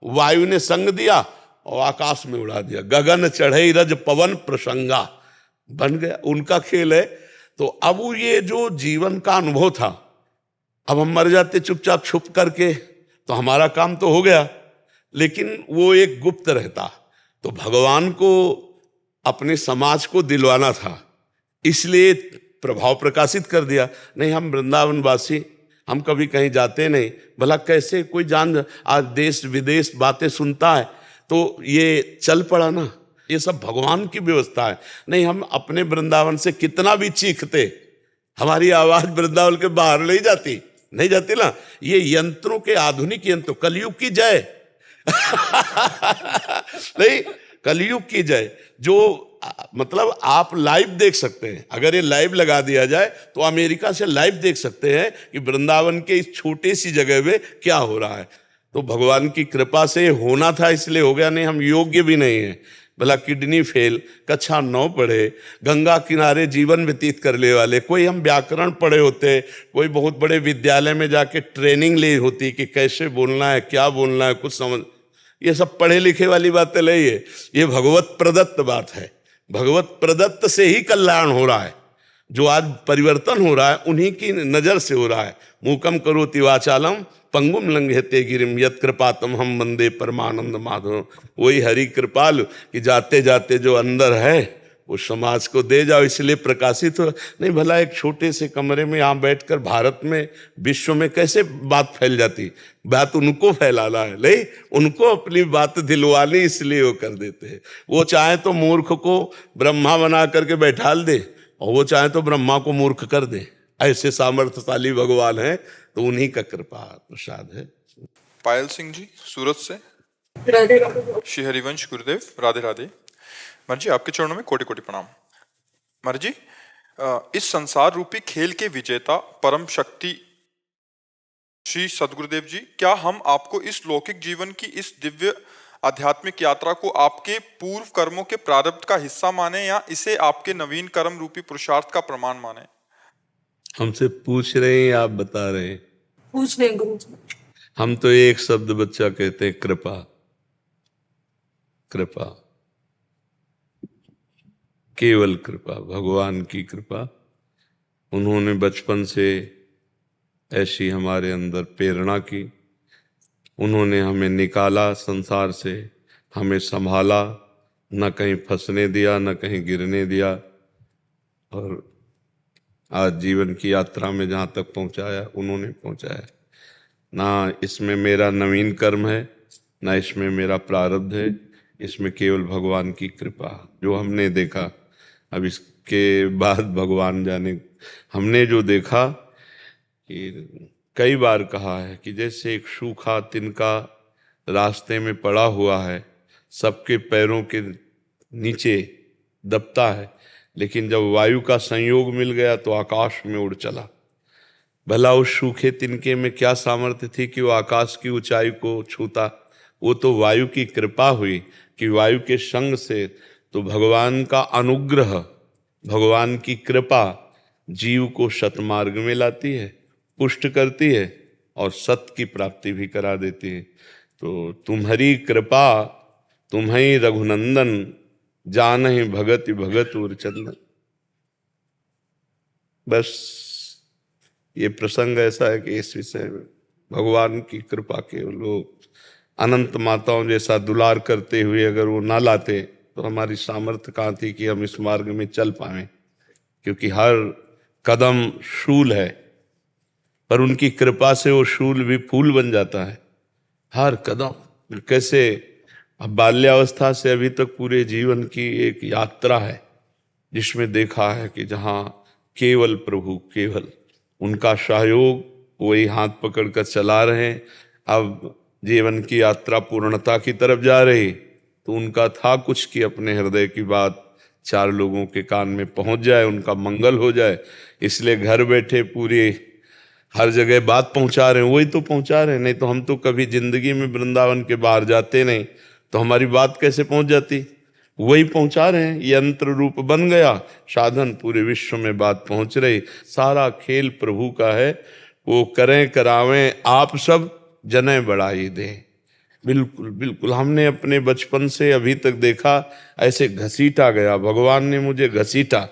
वायु ने संग दिया और आकाश में उड़ा दिया। गगन चढ़े रज पवन प्रसंगा, बन गया, उनका खेल है। तो अब ये जो जीवन का अनुभव था, अब हम मर जाते चुपचाप छुप करके तो हमारा काम तो हो गया, लेकिन वो एक गुप्त रहता। तो भगवान को अपने समाज को दिलवाना था, इसलिए प्रभाव प्रकाशित कर दिया। नहीं, हम वृंदावन वासी, हम कभी कहीं जाते नहीं, भला कैसे कोई जान, आज देश विदेश बातें सुनता है तो ये चल पड़ा ना, ये सब भगवान की व्यवस्था है। नहीं, हम अपने वृंदावन से कितना भी चीखते, हमारी आवाज वृंदावन के बाहर नहीं जाती, नहीं जाती ना। ये यंत्रों के, आधुनिक यंत्रों, कलयुग की जय नहीं, कलयुग की जय। जो मतलब आप लाइव देख सकते हैं, अगर ये लाइव लगा दिया जाए तो अमेरिका से लाइव देख सकते हैं कि वृंदावन के इस छोटी सी जगह में क्या हो रहा है। तो भगवान की कृपा से होना था इसलिए हो गया, नहीं हम योग्य भी नहीं है। भला किडनी फेल, कक्षा 9 पढ़े, गंगा किनारे जीवन व्यतीत करने वाले, कोई हम व्याकरण पढ़े होते, कोई बहुत बड़े विद्यालय में जाके ट्रेनिंग ली होती कि कैसे बोलना है, क्या बोलना है, कुछ समझ, ये सब पढ़े लिखे वाली बातें नहीं है, ये भगवत प्रदत्त बात है। भगवत प्रदत्त से ही कल्याण हो रहा है। जो आज परिवर्तन हो रहा है उन्हीं की नजर से हो रहा है। मूकम करोति वाचालम पंगुम लंघयते गिरिम यत् कृपातम हम वंदे परमानंद माधव। वही हरि कृपालु कि जाते जाते जो अंदर है वो समाज को दे जाओ, इसलिए प्रकाशित हो। नहीं भला एक छोटे से कमरे में यहाँ बैठकर भारत में, विश्व में कैसे बात फैल जाती। बात उनको फैलाना है, नहीं उनको अपनी बात दिलवानी, इसलिए वो कर देते हैं। वो चाहे तो मूर्ख को ब्रह्मा बना करके बैठाल दे और वो चाहे तो ब्रह्मा को मूर्ख कर दे। ऐसे सामर्थ्यशाली भगवान है, तो उन्हीं का कृपा प्रसाद है। पायल सिंह जी सूरत से। राधे राधे। श्री हरिवंश गुरुदेव, राधे राधे। महाराज जी आपके चरणों में कोटि कोटि प्रणाम। महाराज जी इस संसार रूपी खेल के विजेता परम शक्ति श्री सदगुरुदेव जी, क्या हम आपको इस लौकिक जीवन की इस दिव्य आध्यात्मिक यात्रा को आपके पूर्व कर्मों के प्रारब्ध का हिस्सा माने या इसे आपके नवीन कर्म रूपी पुरुषार्थ का प्रमाण माने? हमसे पूछ रहे हैं, आप बता रहे हैं। पूछ रहे गुरु जी। हम तो एक शब्द बच्चा कहते हैं, कृपा। कृपा, केवल कृपा, भगवान की कृपा। उन्होंने बचपन से ऐसी हमारे अंदर प्रेरणा की, उन्होंने हमें निकाला संसार से, हमें संभाला, न कहीं फंसने दिया न कहीं गिरने दिया, और आज जीवन की यात्रा में जहाँ तक पहुँचाया उन्होंने पहुँचाया। ना इसमें मेरा नवीन कर्म है, ना इसमें मेरा प्रारब्ध है, इसमें केवल भगवान की कृपा। जो हमने देखा, अब इसके बाद भगवान जाने। हमने जो देखा कि कई बार कहा है कि जैसे एक सूखा तिनका रास्ते में पड़ा हुआ है, सबके पैरों के नीचे दबता है, लेकिन जब वायु का संयोग मिल गया तो आकाश में उड़ चला। भला उस सूखे तिनके में क्या सामर्थ्य थी कि वो आकाश की ऊंचाई को छूता? वो तो वायु की कृपा हुई कि वायु के संग से, तो भगवान का अनुग्रह, भगवान की कृपा जीव को सतमार्ग में लाती है, पुष्ट करती है और सत्य की प्राप्ति भी करा देती है। तो तुम्हारी कृपा तुम्हें रघुनंदन, जानहि भगति भगत और चंदन। बस ये प्रसंग ऐसा है कि इस विषय में भगवान की कृपा के लोग अनंत माताओं जैसा दुलार करते हुए अगर वो ना लाते तो हमारी सामर्थ्य कहाँ थी कि हम इस मार्ग में चल पाएं। क्योंकि हर कदम शूल है, पर उनकी कृपा से वो शूल भी फूल बन जाता है। हर कदम कैसे, अब बाल्यावस्था से अभी तक पूरे जीवन की एक यात्रा है जिसमें देखा है कि जहाँ केवल प्रभु, केवल उनका सहयोग, वही हाथ पकड़कर चला रहे हैं। अब जीवन की यात्रा पूर्णता की तरफ जा रही, तो उनका था कुछ कि अपने हृदय की बात 4 लोगों के कान में पहुंच जाए, उनका मंगल हो जाए। इसलिए घर बैठे पूरी हर जगह बात पहुंचा रहे हैं, वही तो पहुंचा रहे हैं। नहीं तो हम तो कभी जिंदगी में वृंदावन के बाहर जाते नहीं, तो हमारी बात कैसे पहुंच जाती? वही पहुंचा रहे हैं, यंत्र रूप बन गया साधन, पूरे विश्व में बात पहुंच रही। सारा खेल प्रभु का है, वो करें करावें आप सब, जने बढ़ाई दे। बिल्कुल बिल्कुल, हमने अपने बचपन से अभी तक देखा ऐसे घसीटा गया, भगवान ने मुझे घसीटा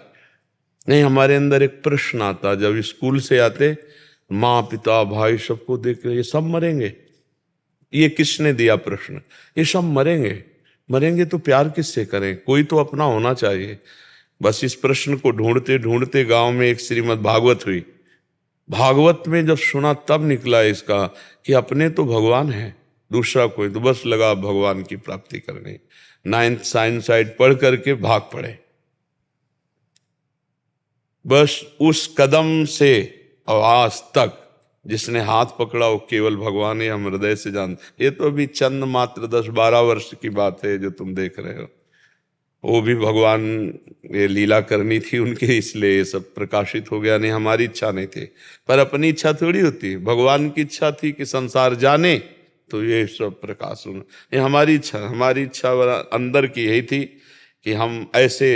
नहीं। हमारे अंदर एक प्रश्न आता, जब स्कूल से आते, माँ पिता भाई सबको देख के ये सब मरेंगे, ये किसने दिया प्रश्न? ये सब मरेंगे, मरेंगे तो प्यार किससे करें? कोई तो अपना होना चाहिए। बस इस प्रश्न को ढूंढते ढूंढते गांव में एक श्रीमद् भागवत हुई। भागवत में जब सुना तब निकला इसका कि अपने तो भगवान है, दूसरा कोई, तो बस लगा भगवान की प्राप्ति करने। 9th साइंस साइड पढ़ करके भाग पड़े। बस उस कदम से और आज तक जिसने हाथ पकड़ा वो केवल भगवान ही हम हृदय से जानते। ये तो अभी चंद मात्र 10-12 वर्ष की बात है जो तुम देख रहे हो। वो भी भगवान ये लीला करनी थी उनके, इसलिए ये सब प्रकाशित हो गया, नहीं हमारी इच्छा नहीं थी। पर अपनी इच्छा थोड़ी होती है, भगवान की इच्छा थी कि संसार जाने, तो ये सब प्रकाश होना। ये हमारी इच्छा अंदर की यही थी कि हम ऐसे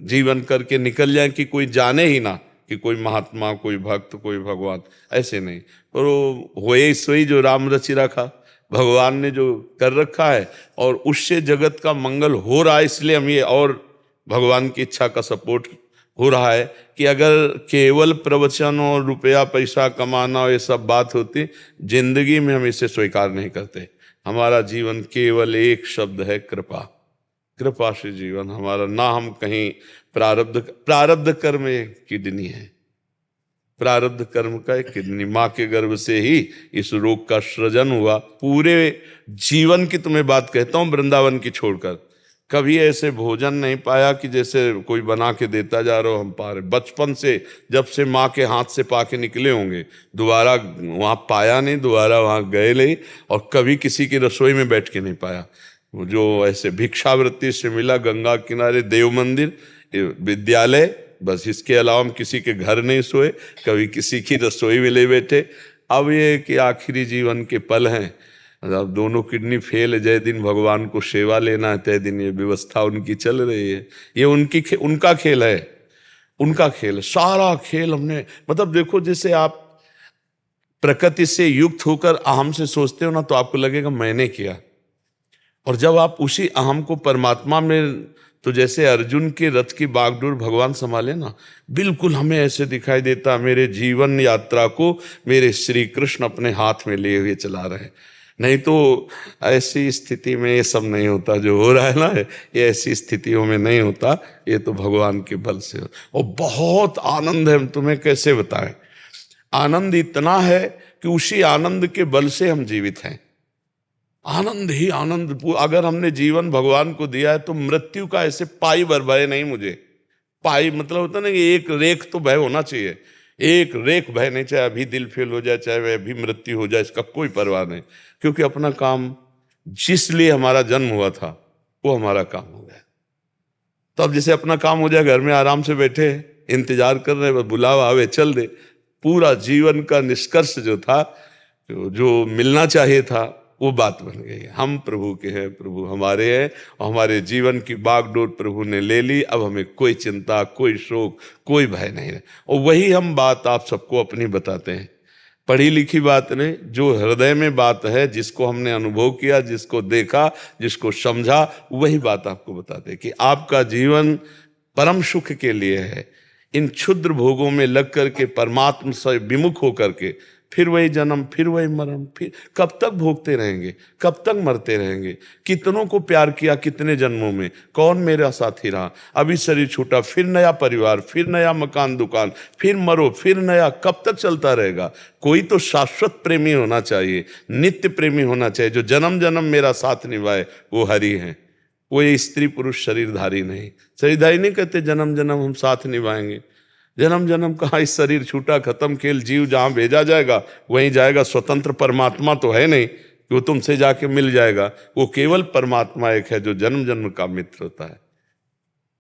जीवन करके निकल जाएं कि कोई जाने ही ना कि कोई महात्मा, कोई भक्त, कोई भगवान, ऐसे नहीं। और वो होए सोई जो राम रचि रखा, भगवान ने जो कर रखा है और उससे जगत का मंगल हो रहा है, इसलिए हम ये और भगवान की इच्छा का सपोर्ट हो रहा है कि अगर केवल प्रवचन और रुपया पैसा कमाना और ये सब बात होती, जिंदगी में हम इसे स्वीकार नहीं करते। हमारा जीवन केवल एक शब्द है, कृपा। कृपा से जीवन हमारा, ना हम कहीं प्रारब्ध कर्म एक किडनी है, प्रारब्ध कर्म का एक किडनी। माँ के गर्भ से ही इस रोग का सृजन हुआ। पूरे जीवन की तुम्हें बात कहता हूँ, वृंदावन की छोड़कर कभी ऐसे भोजन नहीं पाया कि जैसे कोई बना के देता जा रहा हो, हम पा रहे। बचपन से जब से माँ के हाथ से पा के निकले होंगे, दोबारा वहाँ पाया नहीं, दोबारा वहाँ गए नहीं, और कभी किसी की रसोई में बैठ के नहीं पाया। जो ऐसे भिक्षावृत्ति से मिला, गंगा किनारे देव मंदिर, विद्यालय, बस इसके अलावा हम किसी के घर नहीं सोए, कभी किसी की रसोई में ले बैठे। अब ये कि आखिरी जीवन के पल हैं, अब दोनों किडनी फेल है, जय दिन भगवान को सेवा लेना है, तय दिन ये व्यवस्था उनकी चल रही है। ये उनका खेल है, उनका खेल। सारा खेल हमने, मतलब देखो, जैसे आप प्रकृति से युक्त होकर अहम से सोचते हो ना, तो आपको लगेगा मैंने किया, और जब आप उसी अहम को परमात्मा में, तो जैसे अर्जुन के रथ की बागडोर भगवान संभाले ना, बिल्कुल हमें ऐसे दिखाई देता मेरे जीवन यात्रा को मेरे श्री कृष्ण अपने हाथ में लिए हुए चला रहे हैं। नहीं तो ऐसी स्थिति में ये सब नहीं होता जो हो रहा है ना, ये ऐसी स्थितियों में नहीं होता, ये तो भगवान के बल से। और बहुत आनंद है, हम तुम्हें कैसे बताएं। आनंद इतना है कि उसी आनंद के बल से हम जीवित हैं। आनंद ही आनंद। अगर हमने जीवन भगवान को दिया है तो मृत्यु का ऐसे पाई भर भय नहीं मुझे। पाई मतलब होता ना कि एक रेख तो भय होना चाहिए, एक रेख भय नहीं, चाहे अभी दिल फेल हो जाए, चाहे अभी मृत्यु हो जाए, इसका कोई परवाह नहीं, क्योंकि अपना काम जिस लिए हमारा जन्म हुआ था वो हमारा काम हो गया। तो अब जैसे अपना काम हो जाए, घर में आराम से बैठे इंतजार कर रहे, बुलावा आवे चल दे। पूरा जीवन का निष्कर्ष जो था, जो मिलना चाहिए था, वो बात बन गई। हम प्रभु के हैं, प्रभु हमारे हैं, और हमारे जीवन की बागडोर प्रभु ने ले ली। अब हमें कोई चिंता, कोई शोक, कोई भय नहीं है। और वही हम बात आप सबको अपनी बताते हैं, पढ़ी लिखी बात नहीं, जो हृदय में बात है, जिसको हमने अनुभव किया, जिसको देखा, जिसको समझा, वही बात आपको बताते हैं कि आपका जीवन परम सुख के लिए है। इन क्षुद्र भोगों में लग करके, परमात्मा से विमुख होकर के, फिर वही जन्म, फिर वही मरण, फिर कब तक भोगते रहेंगे, कब तक मरते रहेंगे। कितनों को प्यार किया कितने जन्मों में, कौन मेरा साथी रहा। अभी शरीर छूटा, फिर नया परिवार, फिर नया मकान दुकान, फिर मरो, फिर नया, कब तक चलता रहेगा। कोई तो शाश्वत प्रेमी होना चाहिए, नित्य प्रेमी होना चाहिए, जो जन्म जन्म मेरा साथ निभाए, वो हरि हैं। वो ये स्त्री पुरुष शरीरधारी नहीं। शरीरधारी नहीं कहते जन्म जन्म हम साथ निभाएंगे। जन्म जन्म कहाँ, इस शरीर छूटा, खत्म खेल। जीव जहाँ भेजा जाएगा वहीं जाएगा। स्वतंत्र परमात्मा तो है नहीं कि वो तुमसे जाके मिल जाएगा। वो केवल परमात्मा एक है जो जन्म जन्म का मित्र होता है।